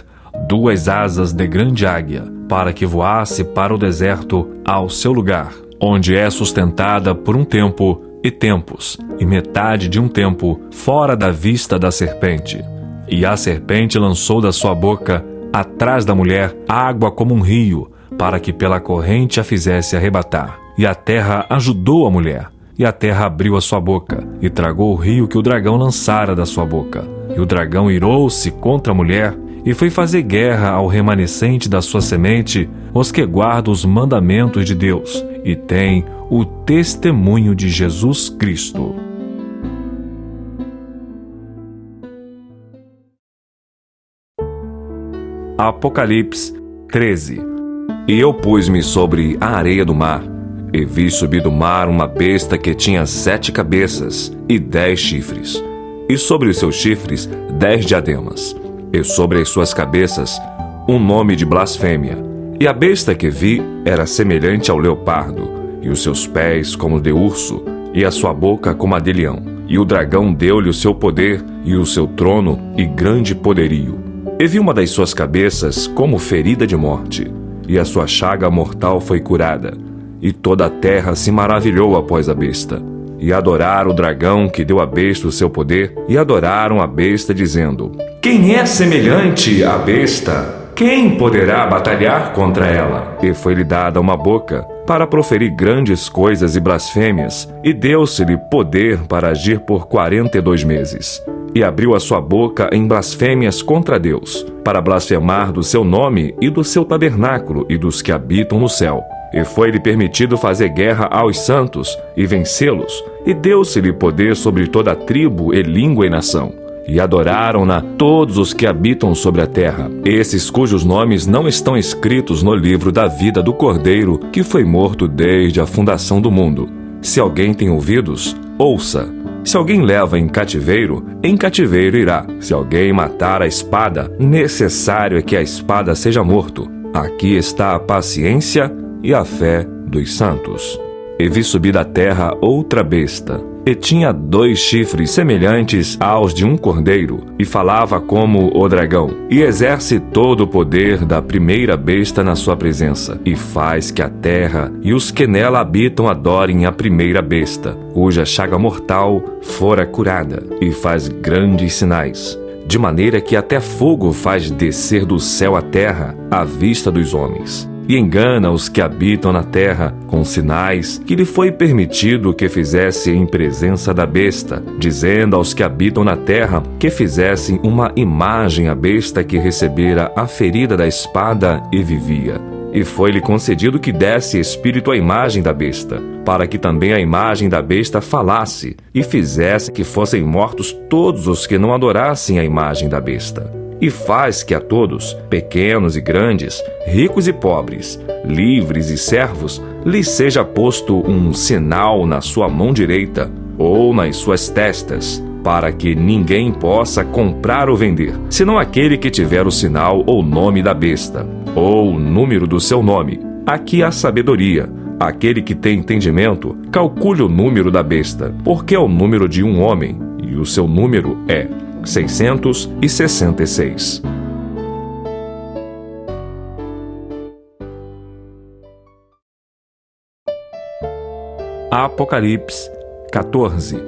2 asas de grande águia, para que voasse para o deserto ao seu lugar, onde é sustentada por um tempo e tempos, e metade de um tempo, fora da vista da serpente. E a serpente lançou da sua boca, atrás da mulher, água como um rio, para que pela corrente a fizesse arrebatar. E a terra ajudou a mulher, e a terra abriu a sua boca, e tragou o rio que o dragão lançara da sua boca. E o dragão irou-se contra a mulher, e foi fazer guerra ao remanescente da sua semente, os que guardam os mandamentos de Deus, e têm o testemunho de Jesus Cristo. Apocalipse 13. E eu pus-me sobre a areia do mar, E vi subir do mar uma besta que tinha 7 cabeças e 10 chifres, e sobre os seus chifres 10 diademas, e sobre as suas cabeças um nome de blasfêmia. E a besta que vi era semelhante ao leopardo, e os seus pés como de urso, e a sua boca como a de leão. E o dragão deu-lhe o seu poder, e o seu trono, e grande poderio. E vi uma das suas cabeças como ferida de morte, e a sua chaga mortal foi curada. E toda a terra se maravilhou após a besta. E adoraram o dragão que deu à besta o seu poder, e adoraram a besta, dizendo: Quem é semelhante à besta? Quem poderá batalhar contra ela? E foi-lhe dada uma boca para proferir grandes coisas e blasfêmias, e deu-se-lhe poder para agir por 42 meses. E abriu a sua boca em blasfêmias contra Deus, para blasfemar do seu nome e do seu tabernáculo e dos que habitam no céu. E foi-lhe permitido fazer guerra aos santos e vencê-los, e deu-se-lhe poder sobre toda a tribo e língua e nação. E adoraram-na todos os que habitam sobre a terra, esses cujos nomes não estão escritos no livro da vida do Cordeiro, que foi morto desde a fundação do mundo. Se alguém tem ouvidos, ouça. Se alguém leva em cativeiro irá. Se alguém matar a espada, necessário é que a espada seja morto. Aqui está a paciência e a fé dos santos. E vi subir da terra outra besta, e tinha 2 chifres semelhantes aos de um cordeiro, e falava como o dragão, e exerce todo o poder da primeira besta na sua presença, e faz que a terra e os que nela habitam adorem a primeira besta, cuja chaga mortal fora curada, e faz grandes sinais, de maneira que até fogo faz descer do céu à terra à vista dos homens. E engana os que habitam na terra com sinais que lhe foi permitido que fizesse em presença da besta, dizendo aos que habitam na terra que fizessem uma imagem à besta que recebera a ferida da espada e vivia. E foi-lhe concedido que desse espírito à imagem da besta, para que também a imagem da besta falasse e fizesse que fossem mortos todos os que não adorassem a imagem da besta. E faz que a todos, pequenos e grandes, ricos e pobres, livres e servos, lhes seja posto um sinal na sua mão direita ou nas suas testas, para que ninguém possa comprar ou vender, senão aquele que tiver o sinal ou nome da besta, ou o número do seu nome. Aqui há sabedoria. Aquele que tem entendimento, calcule o número da besta, porque é o número de um homem, e o seu número é 666. Apocalipse 14.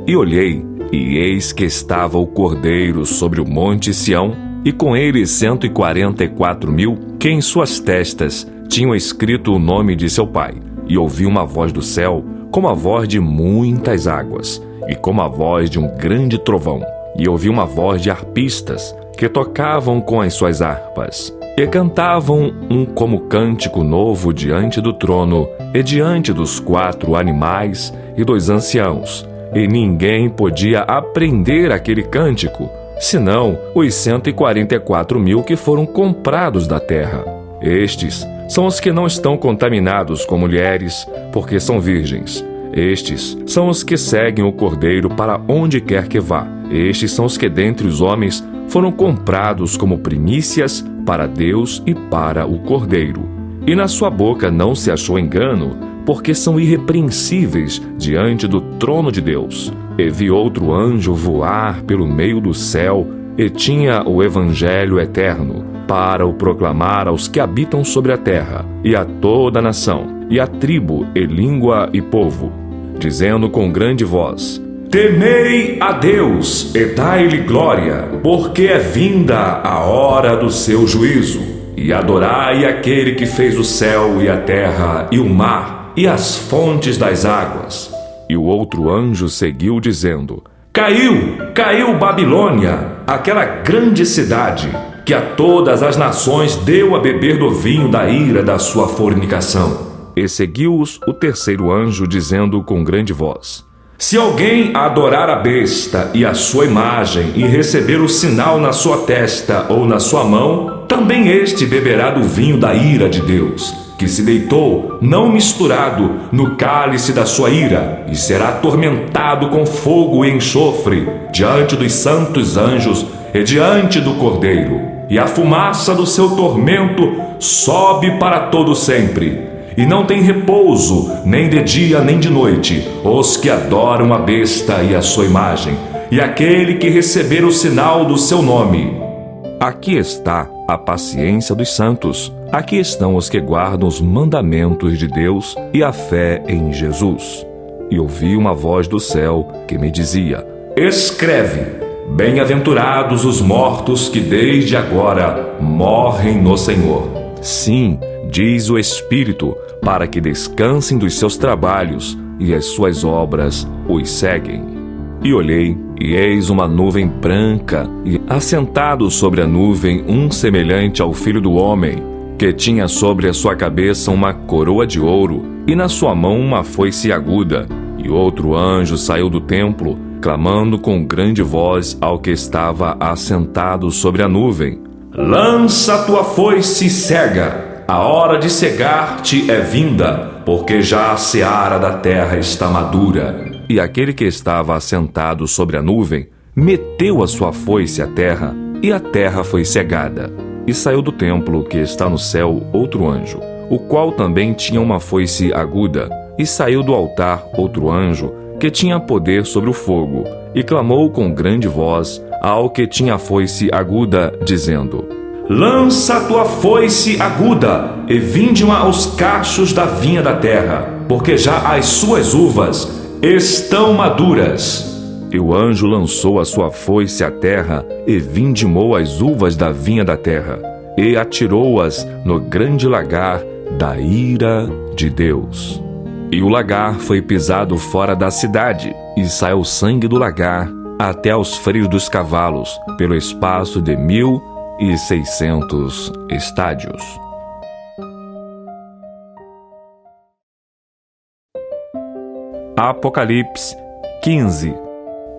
E olhei, e eis que estava o Cordeiro sobre o monte Sião, e com ele 144.000, que em suas testas tinham escrito o nome de seu pai. E ouvi uma voz do céu, como a voz de muitas águas, e como a voz de um grande trovão. E ouvi uma voz de harpistas, que tocavam com as suas harpas, e cantavam um como cântico novo diante do trono, e diante dos 4 animais e dos anciãos. E ninguém podia aprender aquele cântico, senão os 144.000 que foram comprados da terra. Estes são os que não estão contaminados com mulheres, porque são virgens. Estes são os que seguem o Cordeiro para onde quer que vá. Estes são os que dentre os homens foram comprados como primícias para Deus e para o Cordeiro. E na sua boca não se achou engano, porque são irrepreensíveis diante do trono de Deus. E vi outro anjo voar pelo meio do céu, e tinha o evangelho eterno, para o proclamar aos que habitam sobre a terra, e a toda a nação, e a tribo, e língua e povo, dizendo com grande voz: Temei a Deus e dai-lhe glória, porque é vinda a hora do seu juízo. E adorai aquele que fez o céu e a terra e o mar e as fontes das águas. E o outro anjo seguiu dizendo: Caiu Babilônia, aquela grande cidade, que a todas as nações deu a beber do vinho da ira da sua fornicação. E seguiu-os o terceiro anjo, dizendo com grande voz: Se alguém adorar a besta e a sua imagem e receber o sinal na sua testa ou na sua mão, também este beberá do vinho da ira de Deus, que se deitou, não misturado, no cálice da sua ira, e será atormentado com fogo e enxofre, diante dos santos anjos e diante do Cordeiro. E a fumaça do seu tormento sobe para todo sempre. E não tem repouso, nem de dia nem de noite, os que adoram a besta e a sua imagem, e aquele que receber o sinal do seu nome. Aqui está a paciência dos santos. Aqui estão os que guardam os mandamentos de Deus e a fé em Jesus. E ouvi uma voz do céu que me dizia: escreve, bem-aventurados os mortos que desde agora morrem no Senhor. Sim, diz o Espírito, para que descansem dos seus trabalhos, e as suas obras os seguem. E olhei, e eis uma nuvem branca, e assentado sobre a nuvem um semelhante ao Filho do Homem, que tinha sobre a sua cabeça uma coroa de ouro, e na sua mão uma foice aguda. E outro anjo saiu do templo, clamando com grande voz ao que estava assentado sobre a nuvem: lança a tua foice e cega, a hora de cegar-te é vinda, porque já a seara da terra está madura. E aquele que estava assentado sobre a nuvem meteu a sua foice à terra, e a terra foi cegada. E saiu do templo que está no céu outro anjo, o qual também tinha uma foice aguda. E saiu do altar outro anjo, que tinha poder sobre o fogo, e clamou com grande voz ao que tinha a foice aguda, dizendo: lança a tua foice aguda, e vinde-a aos cachos da vinha da terra, porque já as suas uvas estão maduras. E o anjo lançou a sua foice à terra, e vindimou as uvas da vinha da terra, e atirou-as no grande lagar da ira de Deus. E o lagar foi pisado fora da cidade, e saiu sangue do lagar até aos freios dos cavalos, pelo espaço de 1.600 estádios. Apocalipse 15.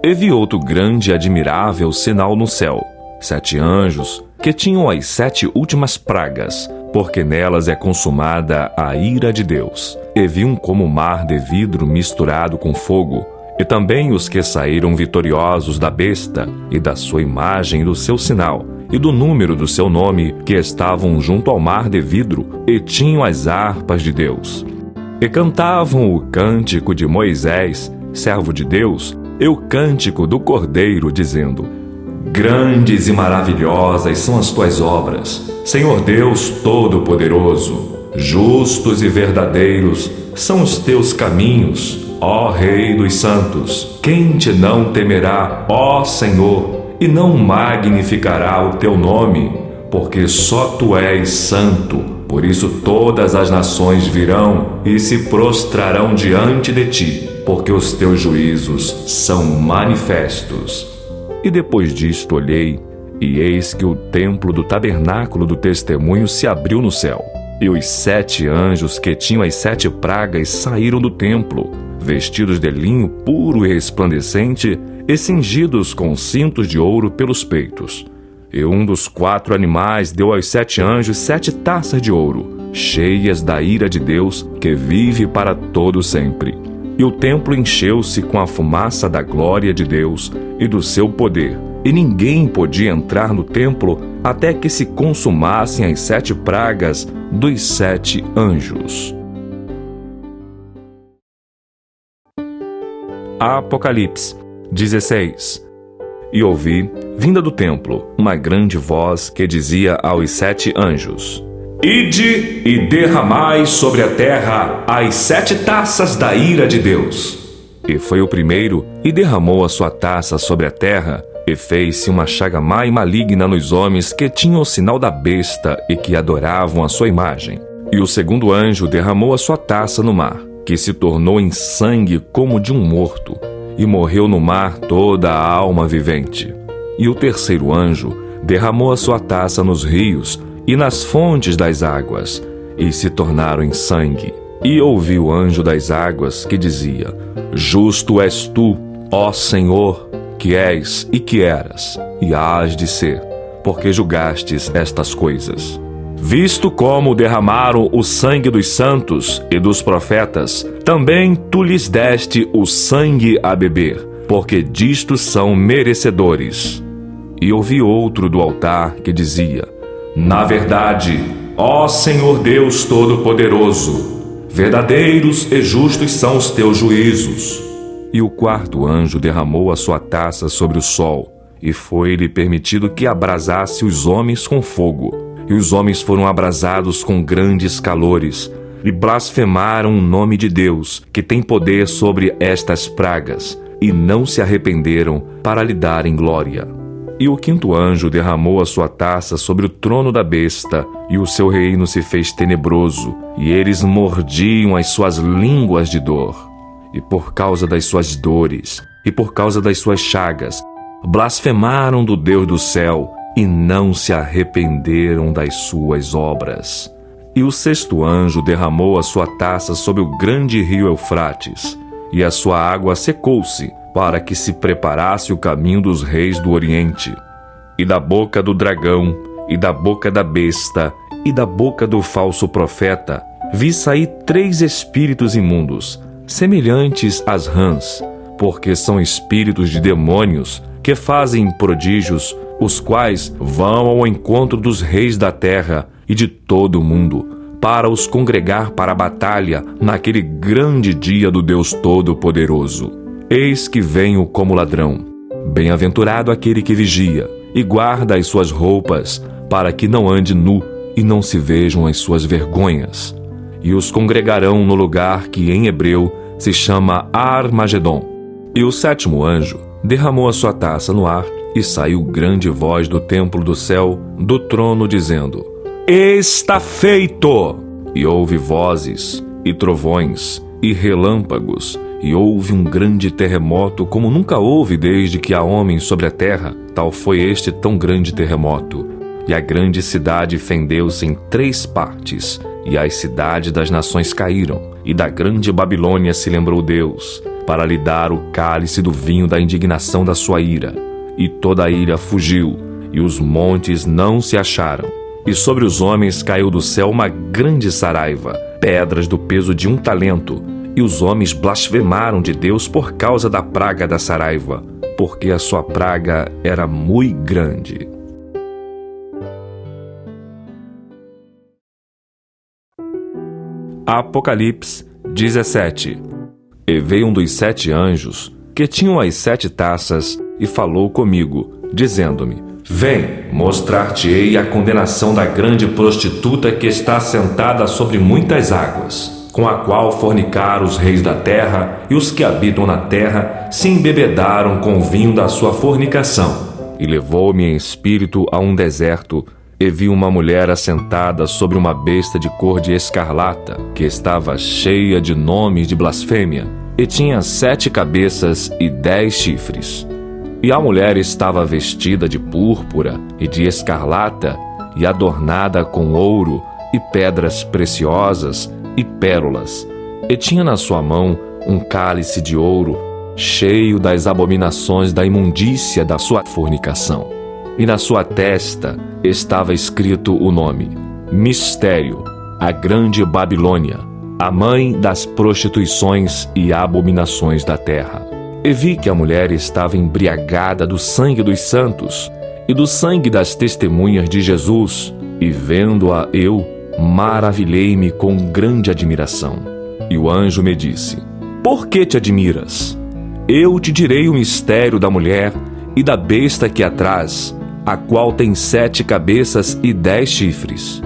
E vi outro grande e admirável sinal no céu: 7 anjos, que tinham as 7 últimas pragas, porque nelas é consumada a ira de Deus. E vi um como mar de vidro misturado com fogo, e também os que saíram vitoriosos da besta, e da sua imagem e do seu sinal, e do número do seu nome, que estavam junto ao mar de vidro, e tinham as harpas de Deus. E cantavam o cântico de Moisés, servo de Deus, e o cântico do Cordeiro, dizendo: grandes e maravilhosas são as tuas obras, Senhor Deus Todo-Poderoso. Justos e verdadeiros são os teus caminhos, ó Rei dos santos. Quem te não temerá, ó Senhor, e não magnificará o teu nome? Porque só tu és santo. Por isso todas as nações virão e se prostrarão diante de ti, porque os teus juízos são manifestos. E depois disto olhei, e eis que o templo do tabernáculo do testemunho se abriu no céu. E os 7 anjos que tinham as 7 pragas saíram do templo, vestidos de linho puro e resplandecente, e cingidos com cintos de ouro pelos peitos. E um dos 4 animais deu aos 7 anjos 7 taças de ouro, cheias da ira de Deus, que vive para todo sempre. E o templo encheu-se com a fumaça da glória de Deus e do seu poder, e ninguém podia entrar no templo até que se consumassem as 7 pragas dos 7 anjos. Apocalipse 16. E ouvi, vinda do templo, uma grande voz que dizia aos 7 anjos: ide e derramai sobre a terra as 7 taças da ira de Deus. E foi o primeiro, e derramou a sua taça sobre a terra, e fez-se uma chaga má e maligna nos homens que tinham o sinal da besta e que adoravam a sua imagem. E o segundo anjo derramou a sua taça no mar, que se tornou em sangue como de um morto, e morreu no mar toda a alma vivente. E o terceiro anjo derramou a sua taça nos rios e nas fontes das águas, e se tornaram em sangue. E ouvi o anjo das águas que dizia: justo és tu, ó Senhor, que és e que eras, e hás de ser, porque julgastes estas coisas. Visto como derramaram o sangue dos santos e dos profetas, também tu lhes deste o sangue a beber, porque disto são merecedores. E ouvi outro do altar que dizia: Na verdade, ó Senhor Deus Todo-Poderoso, verdadeiros e justos são os teus juízos. E o quarto anjo derramou a sua taça sobre o sol, e foi-lhe permitido que abrasasse os homens com fogo. E os homens foram abrasados com grandes calores, e blasfemaram o nome de Deus, que tem poder sobre estas pragas, e não se arrependeram para lhe darem glória. E o quinto anjo derramou a sua taça sobre o trono da besta, e o seu reino se fez tenebroso, e eles mordiam as suas línguas de dor. E por causa das suas dores, e por causa das suas chagas, blasfemaram do Deus do céu, e não se arrependeram das suas obras. E o sexto anjo derramou a sua taça sobre o grande rio Eufrates, e a sua água secou-se, para que se preparasse o caminho dos reis do Oriente. E da boca do dragão, e da boca da besta, e da boca do falso profeta, vi sair 3 espíritos imundos, semelhantes às rãs, porque são espíritos de demônios que fazem prodígios, os quais vão ao encontro dos reis da terra e de todo o mundo, para os congregar para a batalha naquele grande dia do Deus Todo-Poderoso. Eis que venho como ladrão. Bem-aventurado aquele que vigia e guarda as suas roupas, para que não ande nu e não se vejam as suas vergonhas. E os congregarão no lugar que em hebreu se chama Armagedon. E o sétimo anjo derramou a sua taça no ar, e saiu grande voz do templo do céu, do trono, dizendo: Está feito! E houve vozes, e trovões, e relâmpagos, e houve um grande terremoto, como nunca houve desde que há homem sobre a terra. Tal foi este tão grande terremoto. E a grande cidade fendeu-se em 3 partes, e as cidades das nações caíram, e da grande Babilônia se lembrou Deus, para lhe dar o cálice do vinho da indignação da sua ira. E toda a ilha fugiu, e os montes não se acharam. E sobre os homens caiu do céu uma grande saraiva, pedras do peso de 1 talento, e os homens blasfemaram de Deus por causa da praga da saraiva, porque a sua praga era muito grande. Apocalipse 17. E veio um dos 7 anjos, que tinham as 7 taças, e falou comigo, dizendo-me: Vem, mostrar-te-ei a condenação da grande prostituta que está sentada sobre muitas águas, com a qual fornicaram os reis da terra, e os que habitam na terra se embebedaram com o vinho da sua fornicação. E levou-me em espírito a um deserto, e vi uma mulher assentada sobre uma besta de cor de escarlata, que estava cheia de nomes de blasfêmia, e tinha 7 cabeças e 10 chifres. E a mulher estava vestida de púrpura e de escarlata, e adornada com ouro e pedras preciosas e pérolas, e tinha na sua mão um cálice de ouro, cheio das abominações da imundícia da sua fornicação. E na sua testa estava escrito o nome: Mistério, a Grande Babilônia, a mãe das prostituições e abominações da terra. E vi que a mulher estava embriagada do sangue dos santos e do sangue das testemunhas de Jesus, e vendo-a eu, maravilhei-me com grande admiração. E o anjo me disse: Por que te admiras? Eu te direi o mistério da mulher e da besta que a traz, a qual tem 7 cabeças e 10 chifres.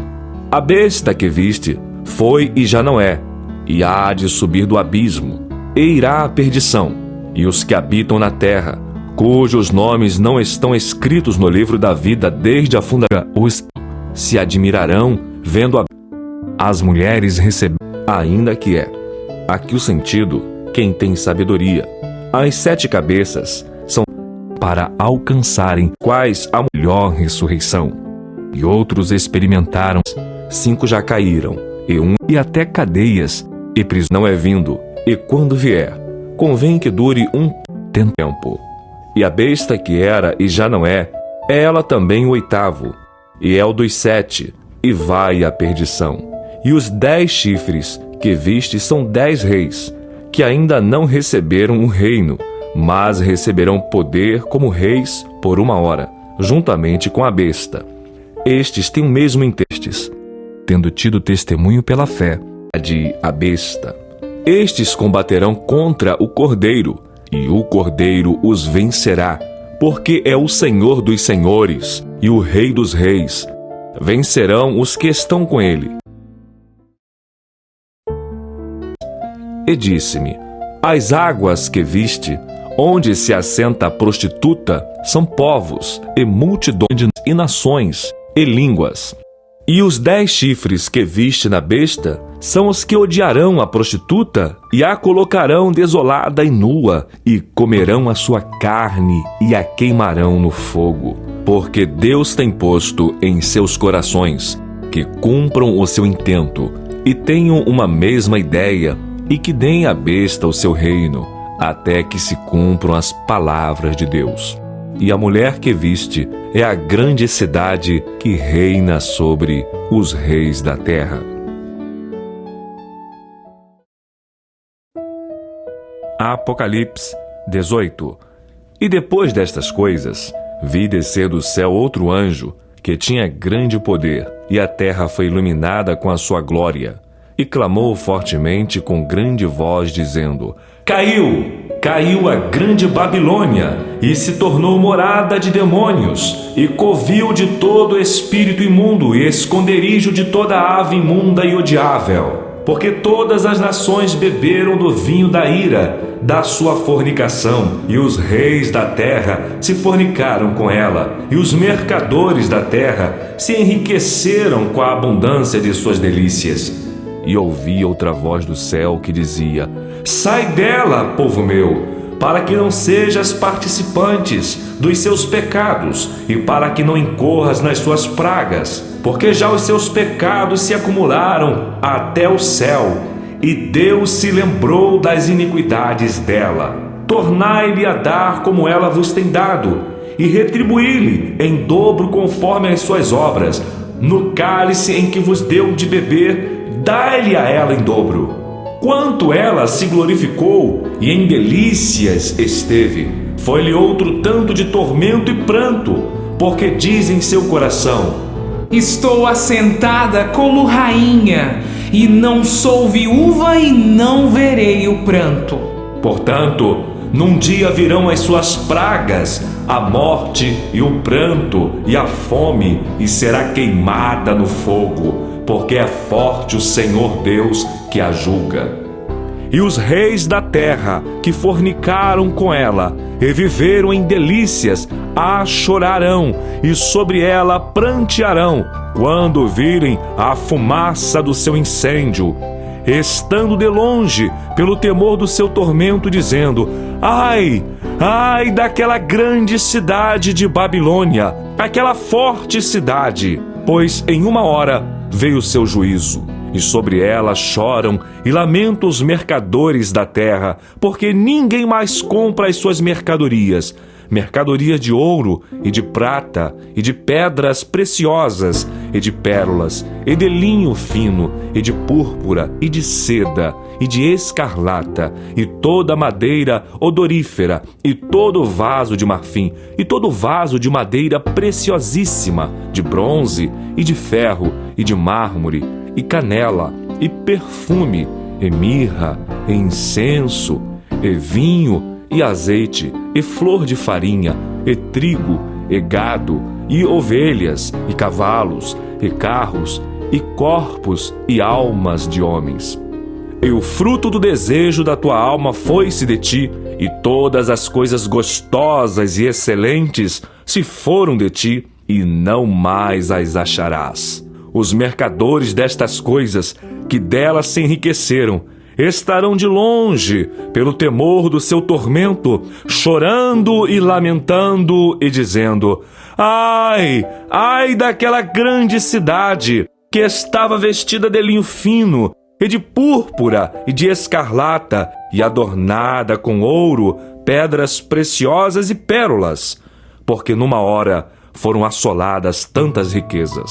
A besta que viste foi e já não é, e há de subir do abismo, e irá à perdição. E os que habitam na terra, cujos nomes não estão escritos no livro da vida desde a fundação, os se admirarão vendo as mulheres receber, ainda que é. Aqui o sentido, quem tem sabedoria. As 7 cabeças são para alcançarem quais a melhor ressurreição. E outros experimentaram, 5 já caíram, e até cadeias, e prisão não é vindo, e quando vier, convém que dure um tempo. E a besta que era e já não é ela também o 8º, e é o dos 7, e vai à perdição. E os 10 chifres que viste são 10 reis, que ainda não receberam o reino, mas receberão poder como reis por 1 hora, juntamente com a besta. Estes têm o mesmo intestes, tendo tido testemunho pela fé de a besta. Estes combaterão contra o Cordeiro, e o Cordeiro os vencerá, porque é o Senhor dos senhores e o Rei dos reis. Vencerão os que estão com ele. E disse-me: as águas que viste, onde se assenta a prostituta, são povos, e multidões e nações, e línguas. E os 10 chifres que viste na besta são os que odiarão a prostituta e a colocarão desolada e nua, e comerão a sua carne e a queimarão no fogo. Porque Deus tem posto em seus corações que cumpram o seu intento e tenham uma mesma ideia, e que deem à besta o seu reino, até que se cumpram as palavras de Deus. E a mulher que viste é a grande cidade que reina sobre os reis da terra. Apocalipse 18. E depois destas coisas, vi descer do céu outro anjo, que tinha grande poder, e a terra foi iluminada com a sua glória. E clamou fortemente com grande voz, dizendo: Caiu a grande Babilônia, e se tornou morada de demônios, e covil de todo espírito imundo, e esconderijo de toda ave imunda e odiável. Porque todas as nações beberam do vinho da ira, da sua fornicação, e os reis da terra se fornicaram com ela, e os mercadores da terra se enriqueceram com a abundância de suas delícias. E ouvi outra voz do céu que dizia: sai dela, povo meu, para que não sejas participantes dos seus pecados, e para que não incorras nas suas pragas, porque já os seus pecados se acumularam até o céu, e Deus se lembrou das iniquidades dela. Tornai-lhe a dar como ela vos tem dado, e retribuí-lhe em dobro conforme as suas obras. No cálice em que vos deu de beber, dai-lhe a ela em dobro. Quanto ela se glorificou e em delícias esteve, foi-lhe outro tanto de tormento e pranto, porque diz em seu coração: estou assentada como rainha, e não sou viúva e não verei o pranto. Portanto, num dia virão as suas pragas, a morte e o pranto e a fome, e será queimada no fogo, porque é forte o Senhor Deus que a julga. E os reis da terra que fornicaram com ela e viveram em delícias a chorarão, e sobre ela prantearão, quando virem a fumaça do seu incêndio, estando de longe pelo temor do seu tormento, dizendo: ai, ai daquela grande cidade de Babilônia, aquela forte cidade, pois em 1 hora veio o seu juízo, e sobre ela choram e lamentam os mercadores da terra, porque ninguém mais compra as suas mercadorias, mercadorias de ouro e de prata, e de pedras preciosas, e de pérolas, e de linho fino, e de púrpura, e de seda, e de escarlata, e toda madeira odorífera, e todo vaso de marfim, e todo vaso de madeira preciosíssima, de bronze, e de ferro, e de mármore, e canela, e perfume, e mirra, e incenso, e vinho, e azeite, e flor de farinha, e trigo, e gado, e ovelhas, e cavalos, e carros, e corpos, e almas de homens. E o fruto do desejo da tua alma foi-se de ti, e todas as coisas gostosas e excelentes se foram de ti, e não mais as acharás. Os mercadores destas coisas, que delas se enriqueceram, estarão de longe, pelo temor do seu tormento, chorando e lamentando e dizendo: ai, ai daquela grande cidade, que estava vestida de linho fino, e de púrpura, e de escarlata, e adornada com ouro, pedras preciosas e pérolas, porque numa hora foram assoladas tantas riquezas.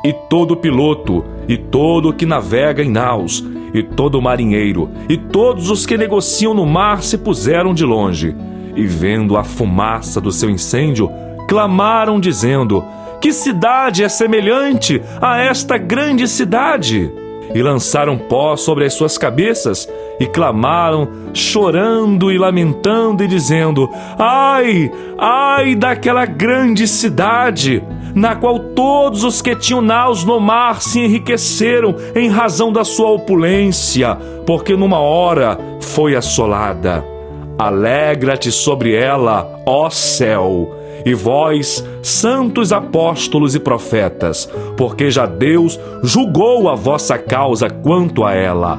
e todo piloto, e todo que navega em naus, e todo marinheiro, e todos os que negociam no mar se puseram de longe, e vendo a fumaça do seu incêndio, clamaram dizendo: que cidade é semelhante a esta grande cidade? E lançaram pó sobre as suas cabeças, e clamaram, chorando e lamentando, e dizendo: ai, ai daquela grande cidade, na qual todos os que tinham naus no mar se enriqueceram em razão da sua opulência, porque numa hora foi assolada. Alegra-te sobre ela, ó céu, e vós, santos apóstolos e profetas, porque já Deus julgou a vossa causa quanto a ela.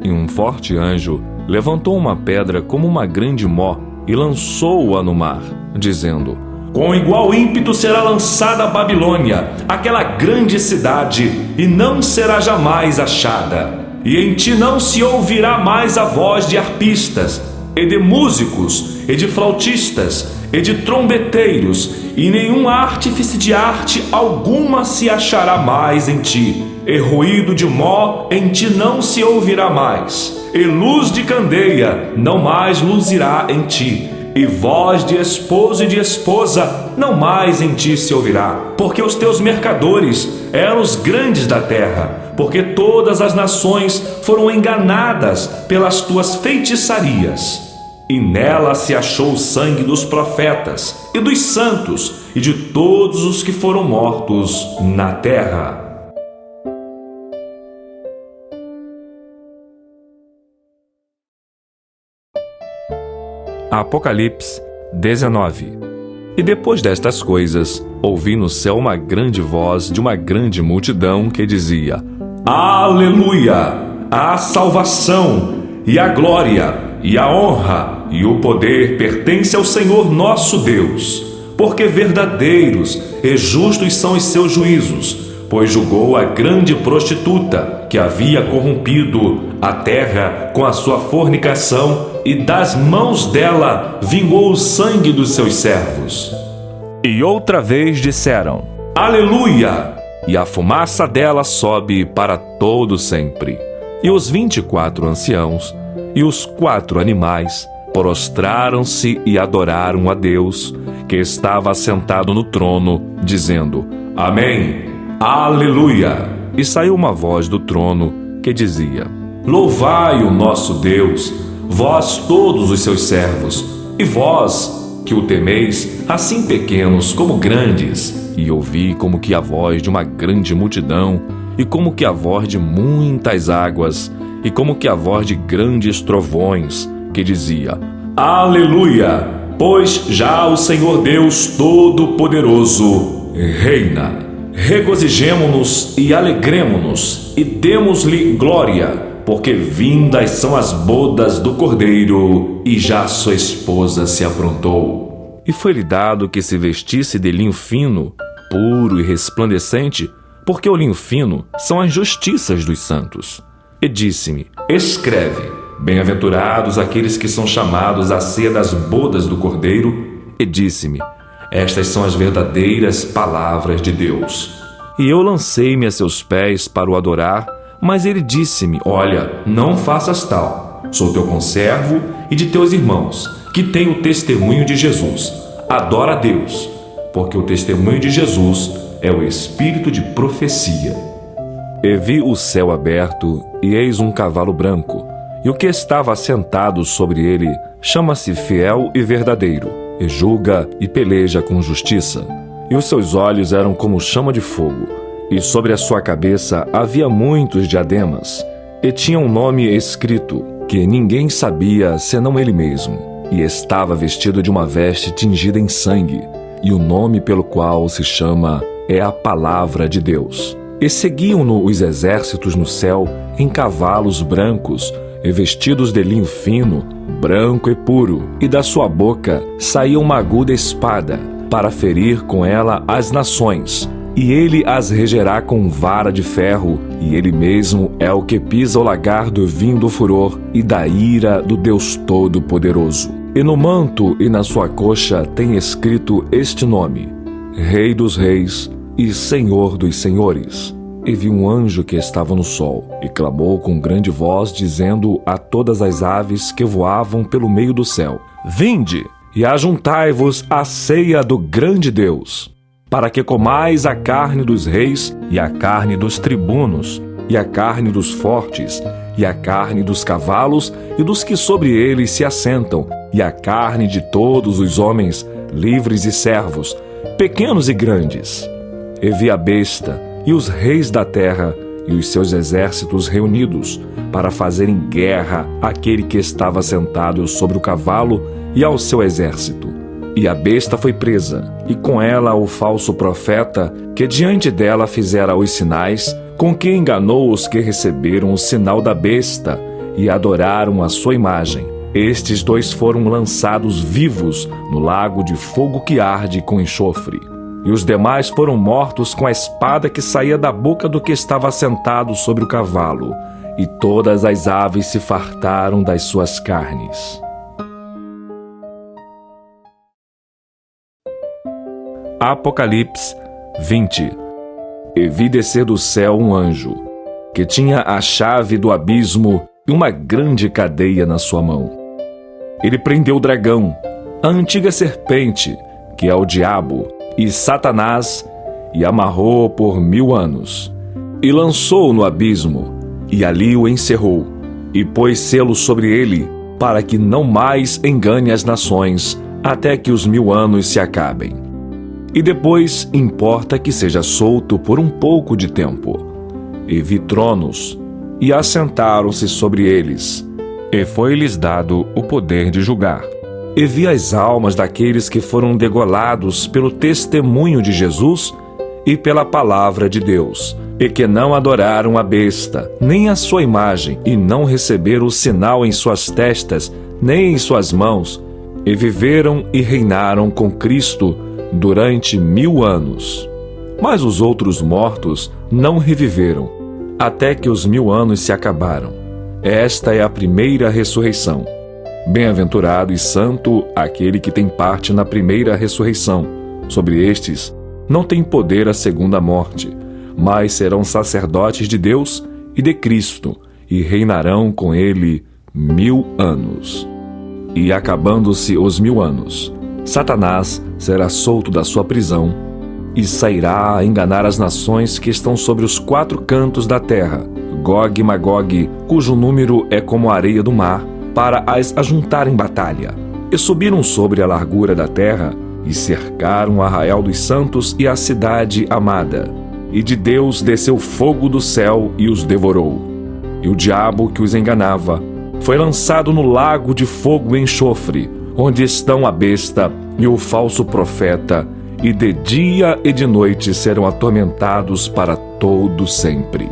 E um forte anjo levantou uma pedra como uma grande mó e lançou-a no mar, dizendo: com igual ímpeto será lançada a Babilônia, aquela grande cidade, e não será jamais achada. E em ti não se ouvirá mais a voz de arpistas, e de músicos, e de flautistas, e de trombeteiros, e nenhum artífice de arte alguma se achará mais em ti. E ruído de mó em ti não se ouvirá mais, e luz de candeia não mais luzirá em ti, e voz de esposo e de esposa não mais em ti se ouvirá, porque os teus mercadores eram os grandes da terra, porque todas as nações foram enganadas pelas tuas feitiçarias. E nela se achou o sangue dos profetas e dos santos e de todos os que foram mortos na terra. Apocalipse 19. E depois destas coisas, ouvi no céu uma grande voz de uma grande multidão que dizia: Aleluia! A salvação, e a glória, e a honra, e o poder pertence ao Senhor nosso Deus, porque verdadeiros e justos são os seus juízos, pois julgou a grande prostituta que havia corrompido a terra com a sua fornicação, e das mãos dela vingou o sangue dos seus servos. E outra vez disseram: Aleluia! E a fumaça dela sobe para todo sempre. E os 24 anciãos e os 4 animais prostraram-se e adoraram a Deus, que estava assentado no trono, dizendo: Amém, Aleluia! E saiu uma voz do trono que dizia: Louvai o nosso Deus, vós todos os seus servos, e vós que o temeis, assim pequenos como grandes. E ouvi como que a voz de uma grande multidão, e como que a voz de muitas águas, e como que a voz de grandes trovões, que dizia: Aleluia! Pois já o Senhor Deus Todo-Poderoso reina. Regozijemo-nos e alegremo-nos, e demos-lhe glória, porque vindas são as bodas do Cordeiro, e já sua esposa se aprontou. E foi-lhe dado que se vestisse de linho fino, puro e resplandecente, porque o linho fino são as justiças dos santos. E disse-me: Escreve: Bem-aventurados aqueles que são chamados à ceia das bodas do Cordeiro. E disse-me: Estas são as verdadeiras palavras de Deus. E eu lancei-me a seus pés para o adorar, mas ele disse-me: Olha, não faças tal. Sou teu conservo e de teus irmãos, que têm o testemunho de Jesus. Adora a Deus, porque o testemunho de Jesus é o espírito de profecia. E vi o céu aberto, e eis um cavalo branco, e o que estava assentado sobre ele chama-se Fiel e Verdadeiro, e julga e peleja com justiça. E os seus olhos eram como chama de fogo, e sobre a sua cabeça havia muitos diademas, e tinha um nome escrito, que ninguém sabia senão ele mesmo, e estava vestido de uma veste tingida em sangue, e o nome pelo qual se chama é a Palavra de Deus. E seguiam-no os exércitos no céu em cavalos brancos, e vestidos de linho fino, branco e puro, e da sua boca saía uma aguda espada, para ferir com ela as nações. E ele as regerá com vara de ferro, e ele mesmo é o que pisa o lagar do vinho do furor e da ira do Deus Todo-Poderoso. E no manto e na sua coxa tem escrito este nome: Rei dos Reis e Senhor dos senhores. E vi um anjo que estava no sol, e clamou com grande voz, dizendo a todas as aves que voavam pelo meio do céu: Vinde, e ajuntai-vos à ceia do grande Deus, para que comais a carne dos reis, e a carne dos tribunos, e a carne dos fortes, e a carne dos cavalos, e dos que sobre eles se assentam, e a carne de todos os homens, livres e servos, pequenos e grandes. E vi a besta, e os reis da terra, e os seus exércitos reunidos, para fazerem guerra àquele que estava sentado sobre o cavalo e ao seu exército. E a besta foi presa, e com ela o falso profeta, que diante dela fizera os sinais, com que enganou os que receberam o sinal da besta e adoraram a sua imagem. Estes dois foram lançados vivos no lago de fogo que arde com enxofre. E os demais foram mortos com a espada que saía da boca do que estava sentado sobre o cavalo, e todas as aves se fartaram das suas carnes. Apocalipse 20. E vi descer do céu um anjo, que tinha a chave do abismo e uma grande cadeia na sua mão. Ele prendeu o dragão, a antiga serpente, que é o diabo, e Satanás, e amarrou por 1000 anos, e lançou-o no abismo, e ali o encerrou, e pôs selo sobre ele, para que não mais engane as nações, até que os 1000 anos se acabem. E depois importa que seja solto por um pouco de tempo. E vi tronos, e assentaram-se sobre eles, e foi-lhes dado o poder de julgar. E vi as almas daqueles que foram degolados pelo testemunho de Jesus e pela palavra de Deus, e que não adoraram a besta, nem a sua imagem, e não receberam o sinal em suas testas, nem em suas mãos, e viveram e reinaram com Cristo durante 1000 anos. Mas os outros mortos não reviveram, até que os 1000 anos se acabaram. Esta é a primeira ressurreição. Bem-aventurado e santo aquele que tem parte na primeira ressurreição. Sobre estes não tem poder a segunda morte, mas serão sacerdotes de Deus e de Cristo, e reinarão com ele 1000 anos. E acabando-se os 1000 anos, Satanás será solto da sua prisão e sairá a enganar as nações que estão sobre os 4 cantos da terra, Gog e Magog, cujo número é como a areia do mar, para as ajuntar em batalha. E subiram sobre a largura da terra, e cercaram o arraial dos santos e a cidade amada. E de Deus desceu fogo do céu e os devorou. E o diabo que os enganava foi lançado no lago de fogo e enxofre, onde estão a besta e o falso profeta, e de dia e de noite serão atormentados para todo sempre.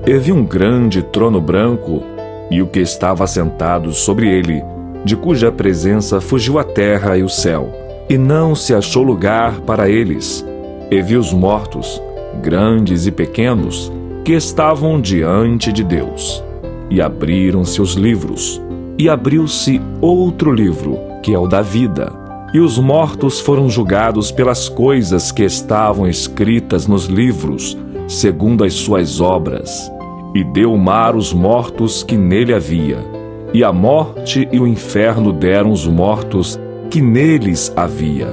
E vi um grande trono branco, e o que estava sentado sobre ele, de cuja presença fugiu a terra e o céu, e não se achou lugar para eles. E vi os mortos, grandes e pequenos, que estavam diante de Deus. E abriram-se os livros, e abriu-se outro livro, que é o da vida. E os mortos foram julgados pelas coisas que estavam escritas nos livros, segundo as suas obras. E deu o mar os mortos que nele havia, e a morte e o inferno deram os mortos que neles havia.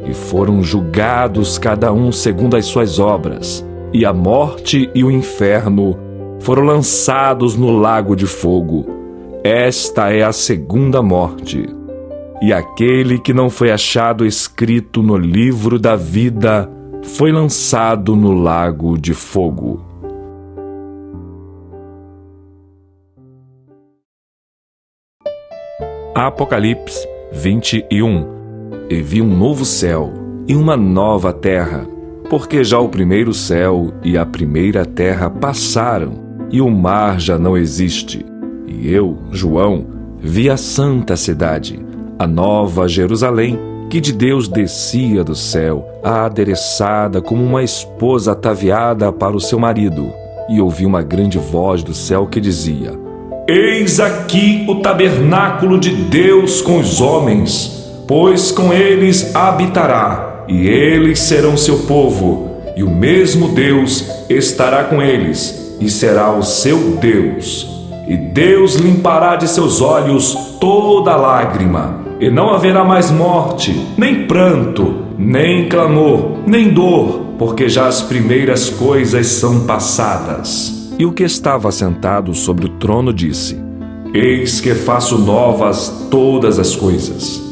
E foram julgados cada um segundo as suas obras, e a morte e o inferno foram lançados no lago de fogo. Esta é a segunda morte. E aquele que não foi achado escrito no livro da vida foi lançado no lago de fogo. Apocalipse 21. E vi um novo céu e uma nova terra, porque já o primeiro céu e a primeira terra passaram, e o mar já não existe. E eu, João, vi a santa cidade, a nova Jerusalém, que de Deus descia do céu, adereçada como uma esposa ataviada para o seu marido. E ouvi uma grande voz do céu que dizia: Eis aqui o tabernáculo de Deus com os homens, pois com eles habitará, e eles serão seu povo, e o mesmo Deus estará com eles, e será o seu Deus. E Deus limpará de seus olhos toda lágrima, e não haverá mais morte, nem pranto, nem clamor, nem dor, porque já as primeiras coisas são passadas. E o que estava sentado sobre o trono disse: Eis que faço novas todas as coisas.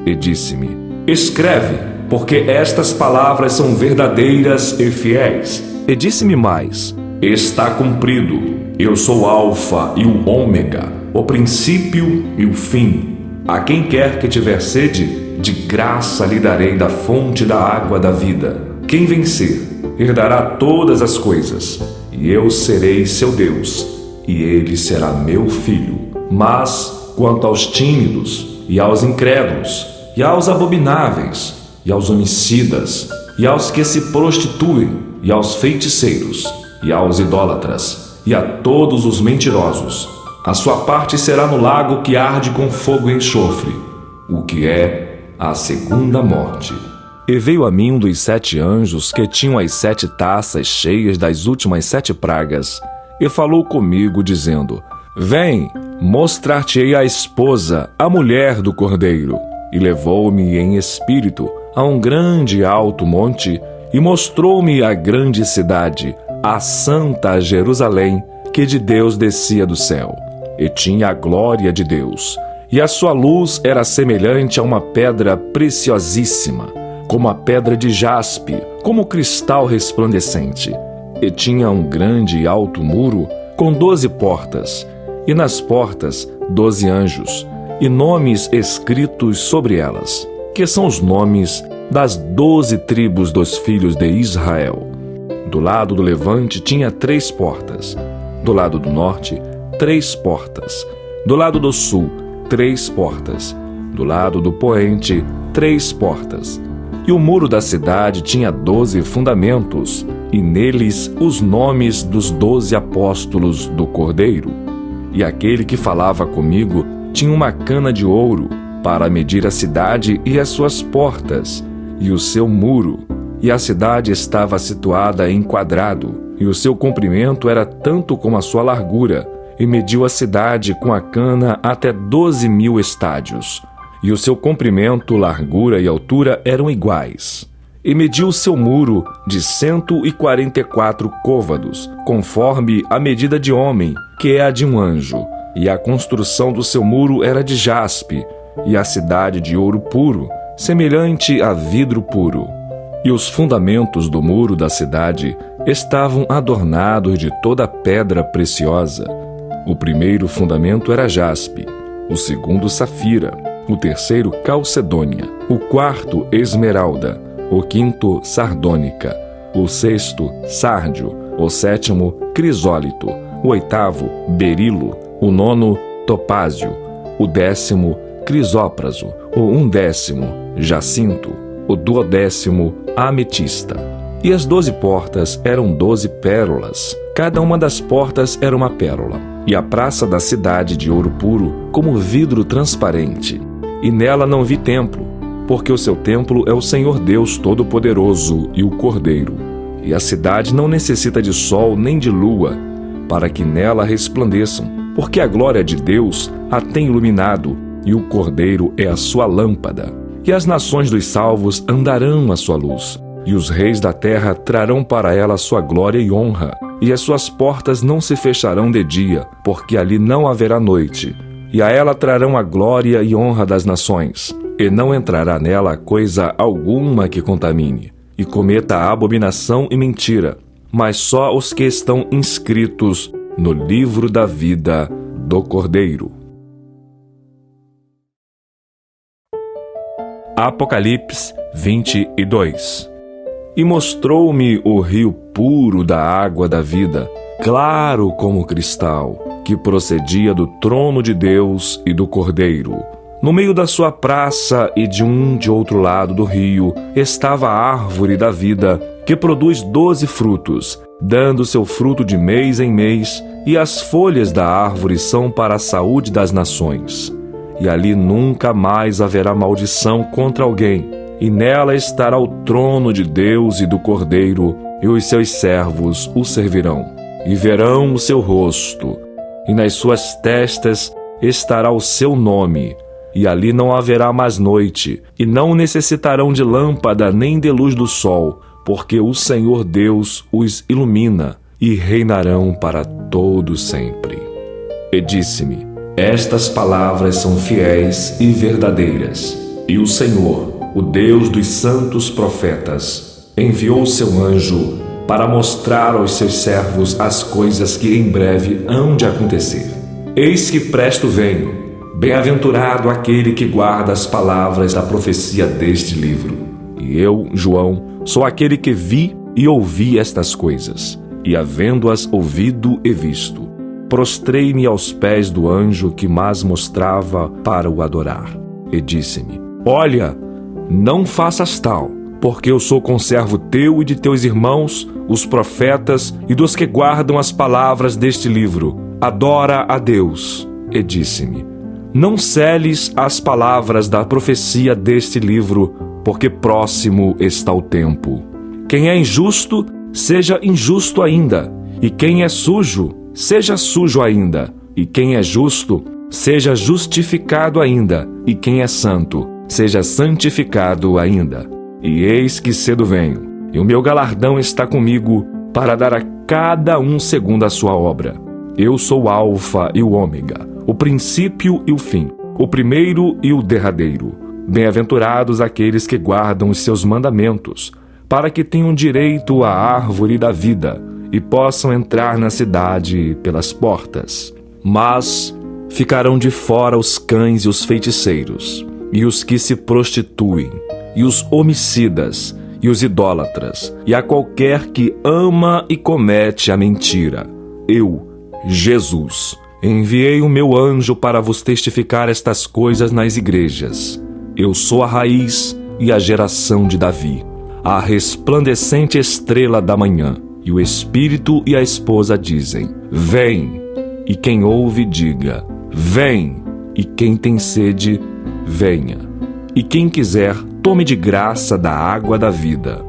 E disse-me: Escreve, porque estas palavras são verdadeiras e fiéis. E disse-me mais: Está cumprido. Eu sou o Alfa e o Ômega, o princípio e o fim. A quem quer que tiver sede, de graça lhe darei da fonte da água da vida. Quem vencer, herdará todas as coisas, e eu serei seu Deus, e ele será meu filho. Mas, quanto aos tímidos, e aos incrédulos, e aos abomináveis, e aos homicidas, e aos que se prostituem, e aos feiticeiros, e aos idólatras, e a todos os mentirosos, a sua parte será no lago que arde com fogo e enxofre, o que é a segunda morte. E veio a mim um dos 7 anjos que tinham as 7 taças cheias das últimas 7 pragas, e falou comigo, dizendo: Vem, mostrar-te-ei a esposa, a mulher do Cordeiro. E levou-me em espírito a um grande e alto monte, e mostrou-me a grande cidade, a santa Jerusalém, que de Deus descia do céu, e tinha a glória de Deus, e a sua luz era semelhante a uma pedra preciosíssima, como a pedra de jaspe, como cristal resplandecente, e tinha um grande e alto muro, com 12 portas, e nas portas 12 anjos, e nomes escritos sobre elas, que são os nomes das 12 tribos dos filhos de Israel. Do lado do levante tinha 3 portas, do lado do norte 3 portas, do lado do sul 3 portas, do lado do poente 3 portas. E o muro da cidade tinha 12 fundamentos, e neles os nomes dos 12 apóstolos do Cordeiro. E aquele que falava comigo tinha uma cana de ouro para medir a cidade e as suas portas, e o seu muro. E a cidade estava situada em quadrado, e o seu comprimento era tanto como a sua largura, e mediu a cidade com a cana até 12.000 estádios. E o seu comprimento, largura e altura eram iguais. E mediu o seu muro de 144 côvados, conforme a medida de homem, que é a de um anjo. E a construção do seu muro era de jaspe, e a cidade de ouro puro, semelhante a vidro puro. E os fundamentos do muro da cidade estavam adornados de toda pedra preciosa. O primeiro fundamento era jaspe, o segundo safira, o terceiro calcedônia, o quarto esmeralda, o quinto sardônica, o sexto sárdio, o sétimo crisólito, o oitavo berilo, o nono topázio, o 10º crisópraso, o 11º jacinto, o 12º ametista. E as 12 portas eram 12 pérolas. Cada uma das portas era uma pérola. E a praça da cidade de ouro puro, como vidro transparente. E nela não vi templo, porque o seu templo é o Senhor Deus Todo-Poderoso e o Cordeiro. E a cidade não necessita de sol nem de lua, para que nela resplandeçam, porque a glória de Deus a tem iluminado, e o Cordeiro é a sua lâmpada. E as nações dos salvos andarão à sua luz, e os reis da terra trarão para ela a sua glória e honra, e as suas portas não se fecharão de dia, porque ali não haverá noite. E a ela trarão a glória e honra das nações, e não entrará nela coisa alguma que contamine, e cometa abominação e mentira, mas só os que estão inscritos no livro da vida do Cordeiro. Apocalipse 22. E mostrou-me o rio puro da água da vida, claro como cristal, que procedia do trono de Deus e do Cordeiro. No meio da sua praça e de outro lado do rio estava a árvore da vida, que produz 12 frutos, dando seu fruto de mês em mês, e as folhas da árvore são para a saúde das nações. E ali nunca mais haverá maldição contra alguém, e nela estará o trono de Deus e do Cordeiro, e os seus servos o servirão, e verão o seu rosto, e nas suas testas estará o seu nome, e ali não haverá mais noite, e não necessitarão de lâmpada nem de luz do sol, porque o Senhor Deus os ilumina, e reinarão para todo sempre. E disse-me: estas palavras são fiéis e verdadeiras, e o Senhor, o Deus dos santos profetas, enviou seu anjo para mostrar aos seus servos as coisas que em breve hão de acontecer. Eis que presto venho. Bem-aventurado aquele que guarda as palavras da profecia deste livro. E eu, João, sou aquele que vi e ouvi estas coisas, e havendo-as ouvido e visto, prostrei-me aos pés do anjo que mas mostrava para o adorar. E disse-me: olha, não faças tal, porque eu sou conservo teu e de teus irmãos, os profetas, e dos que guardam as palavras deste livro. Adora a Deus. E disse-me: não seles as palavras da profecia deste livro, porque próximo está o tempo. Quem é injusto, seja injusto ainda, e quem é sujo, seja sujo ainda, e quem é justo, seja justificado ainda, e quem é santo, seja santificado ainda. E eis que cedo venho, e o meu galardão está comigo, para dar a cada um segundo a sua obra. Eu sou o Alfa e o Ômega, o princípio e o fim, o primeiro e o derradeiro. Bem-aventurados aqueles que guardam os seus mandamentos, para que tenham direito à árvore da vida e possam entrar na cidade pelas portas. Mas ficarão de fora os cães e os feiticeiros, e os que se prostituem, e os homicidas, e os idólatras, e a qualquer que ama e comete a mentira. Eu, Jesus, enviei o meu anjo para vos testificar estas coisas nas igrejas. Eu sou a raiz e a geração de Davi, a resplandecente estrela da manhã. E o Espírito e a esposa dizem: vem. E quem ouve, diga: vem. E quem tem sede, venha. E quem quiser, tome de graça da água da vida.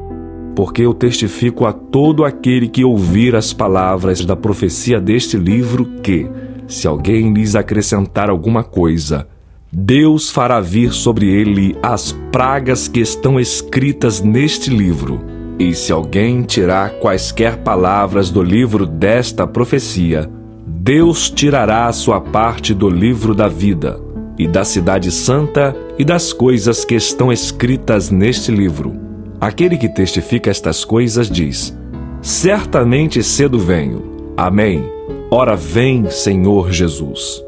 Porque eu testifico a todo aquele que ouvir as palavras da profecia deste livro que, se alguém lhes acrescentar alguma coisa, Deus fará vir sobre ele as pragas que estão escritas neste livro. E se alguém tirar quaisquer palavras do livro desta profecia, Deus tirará a sua parte do livro da vida, e da cidade santa, e das coisas que estão escritas neste livro. Aquele que testifica estas coisas diz: certamente cedo venho. Amém. Ora vem, Senhor Jesus.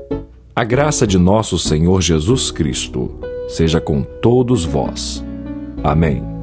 A graça de nosso Senhor Jesus Cristo seja com todos vós. Amém.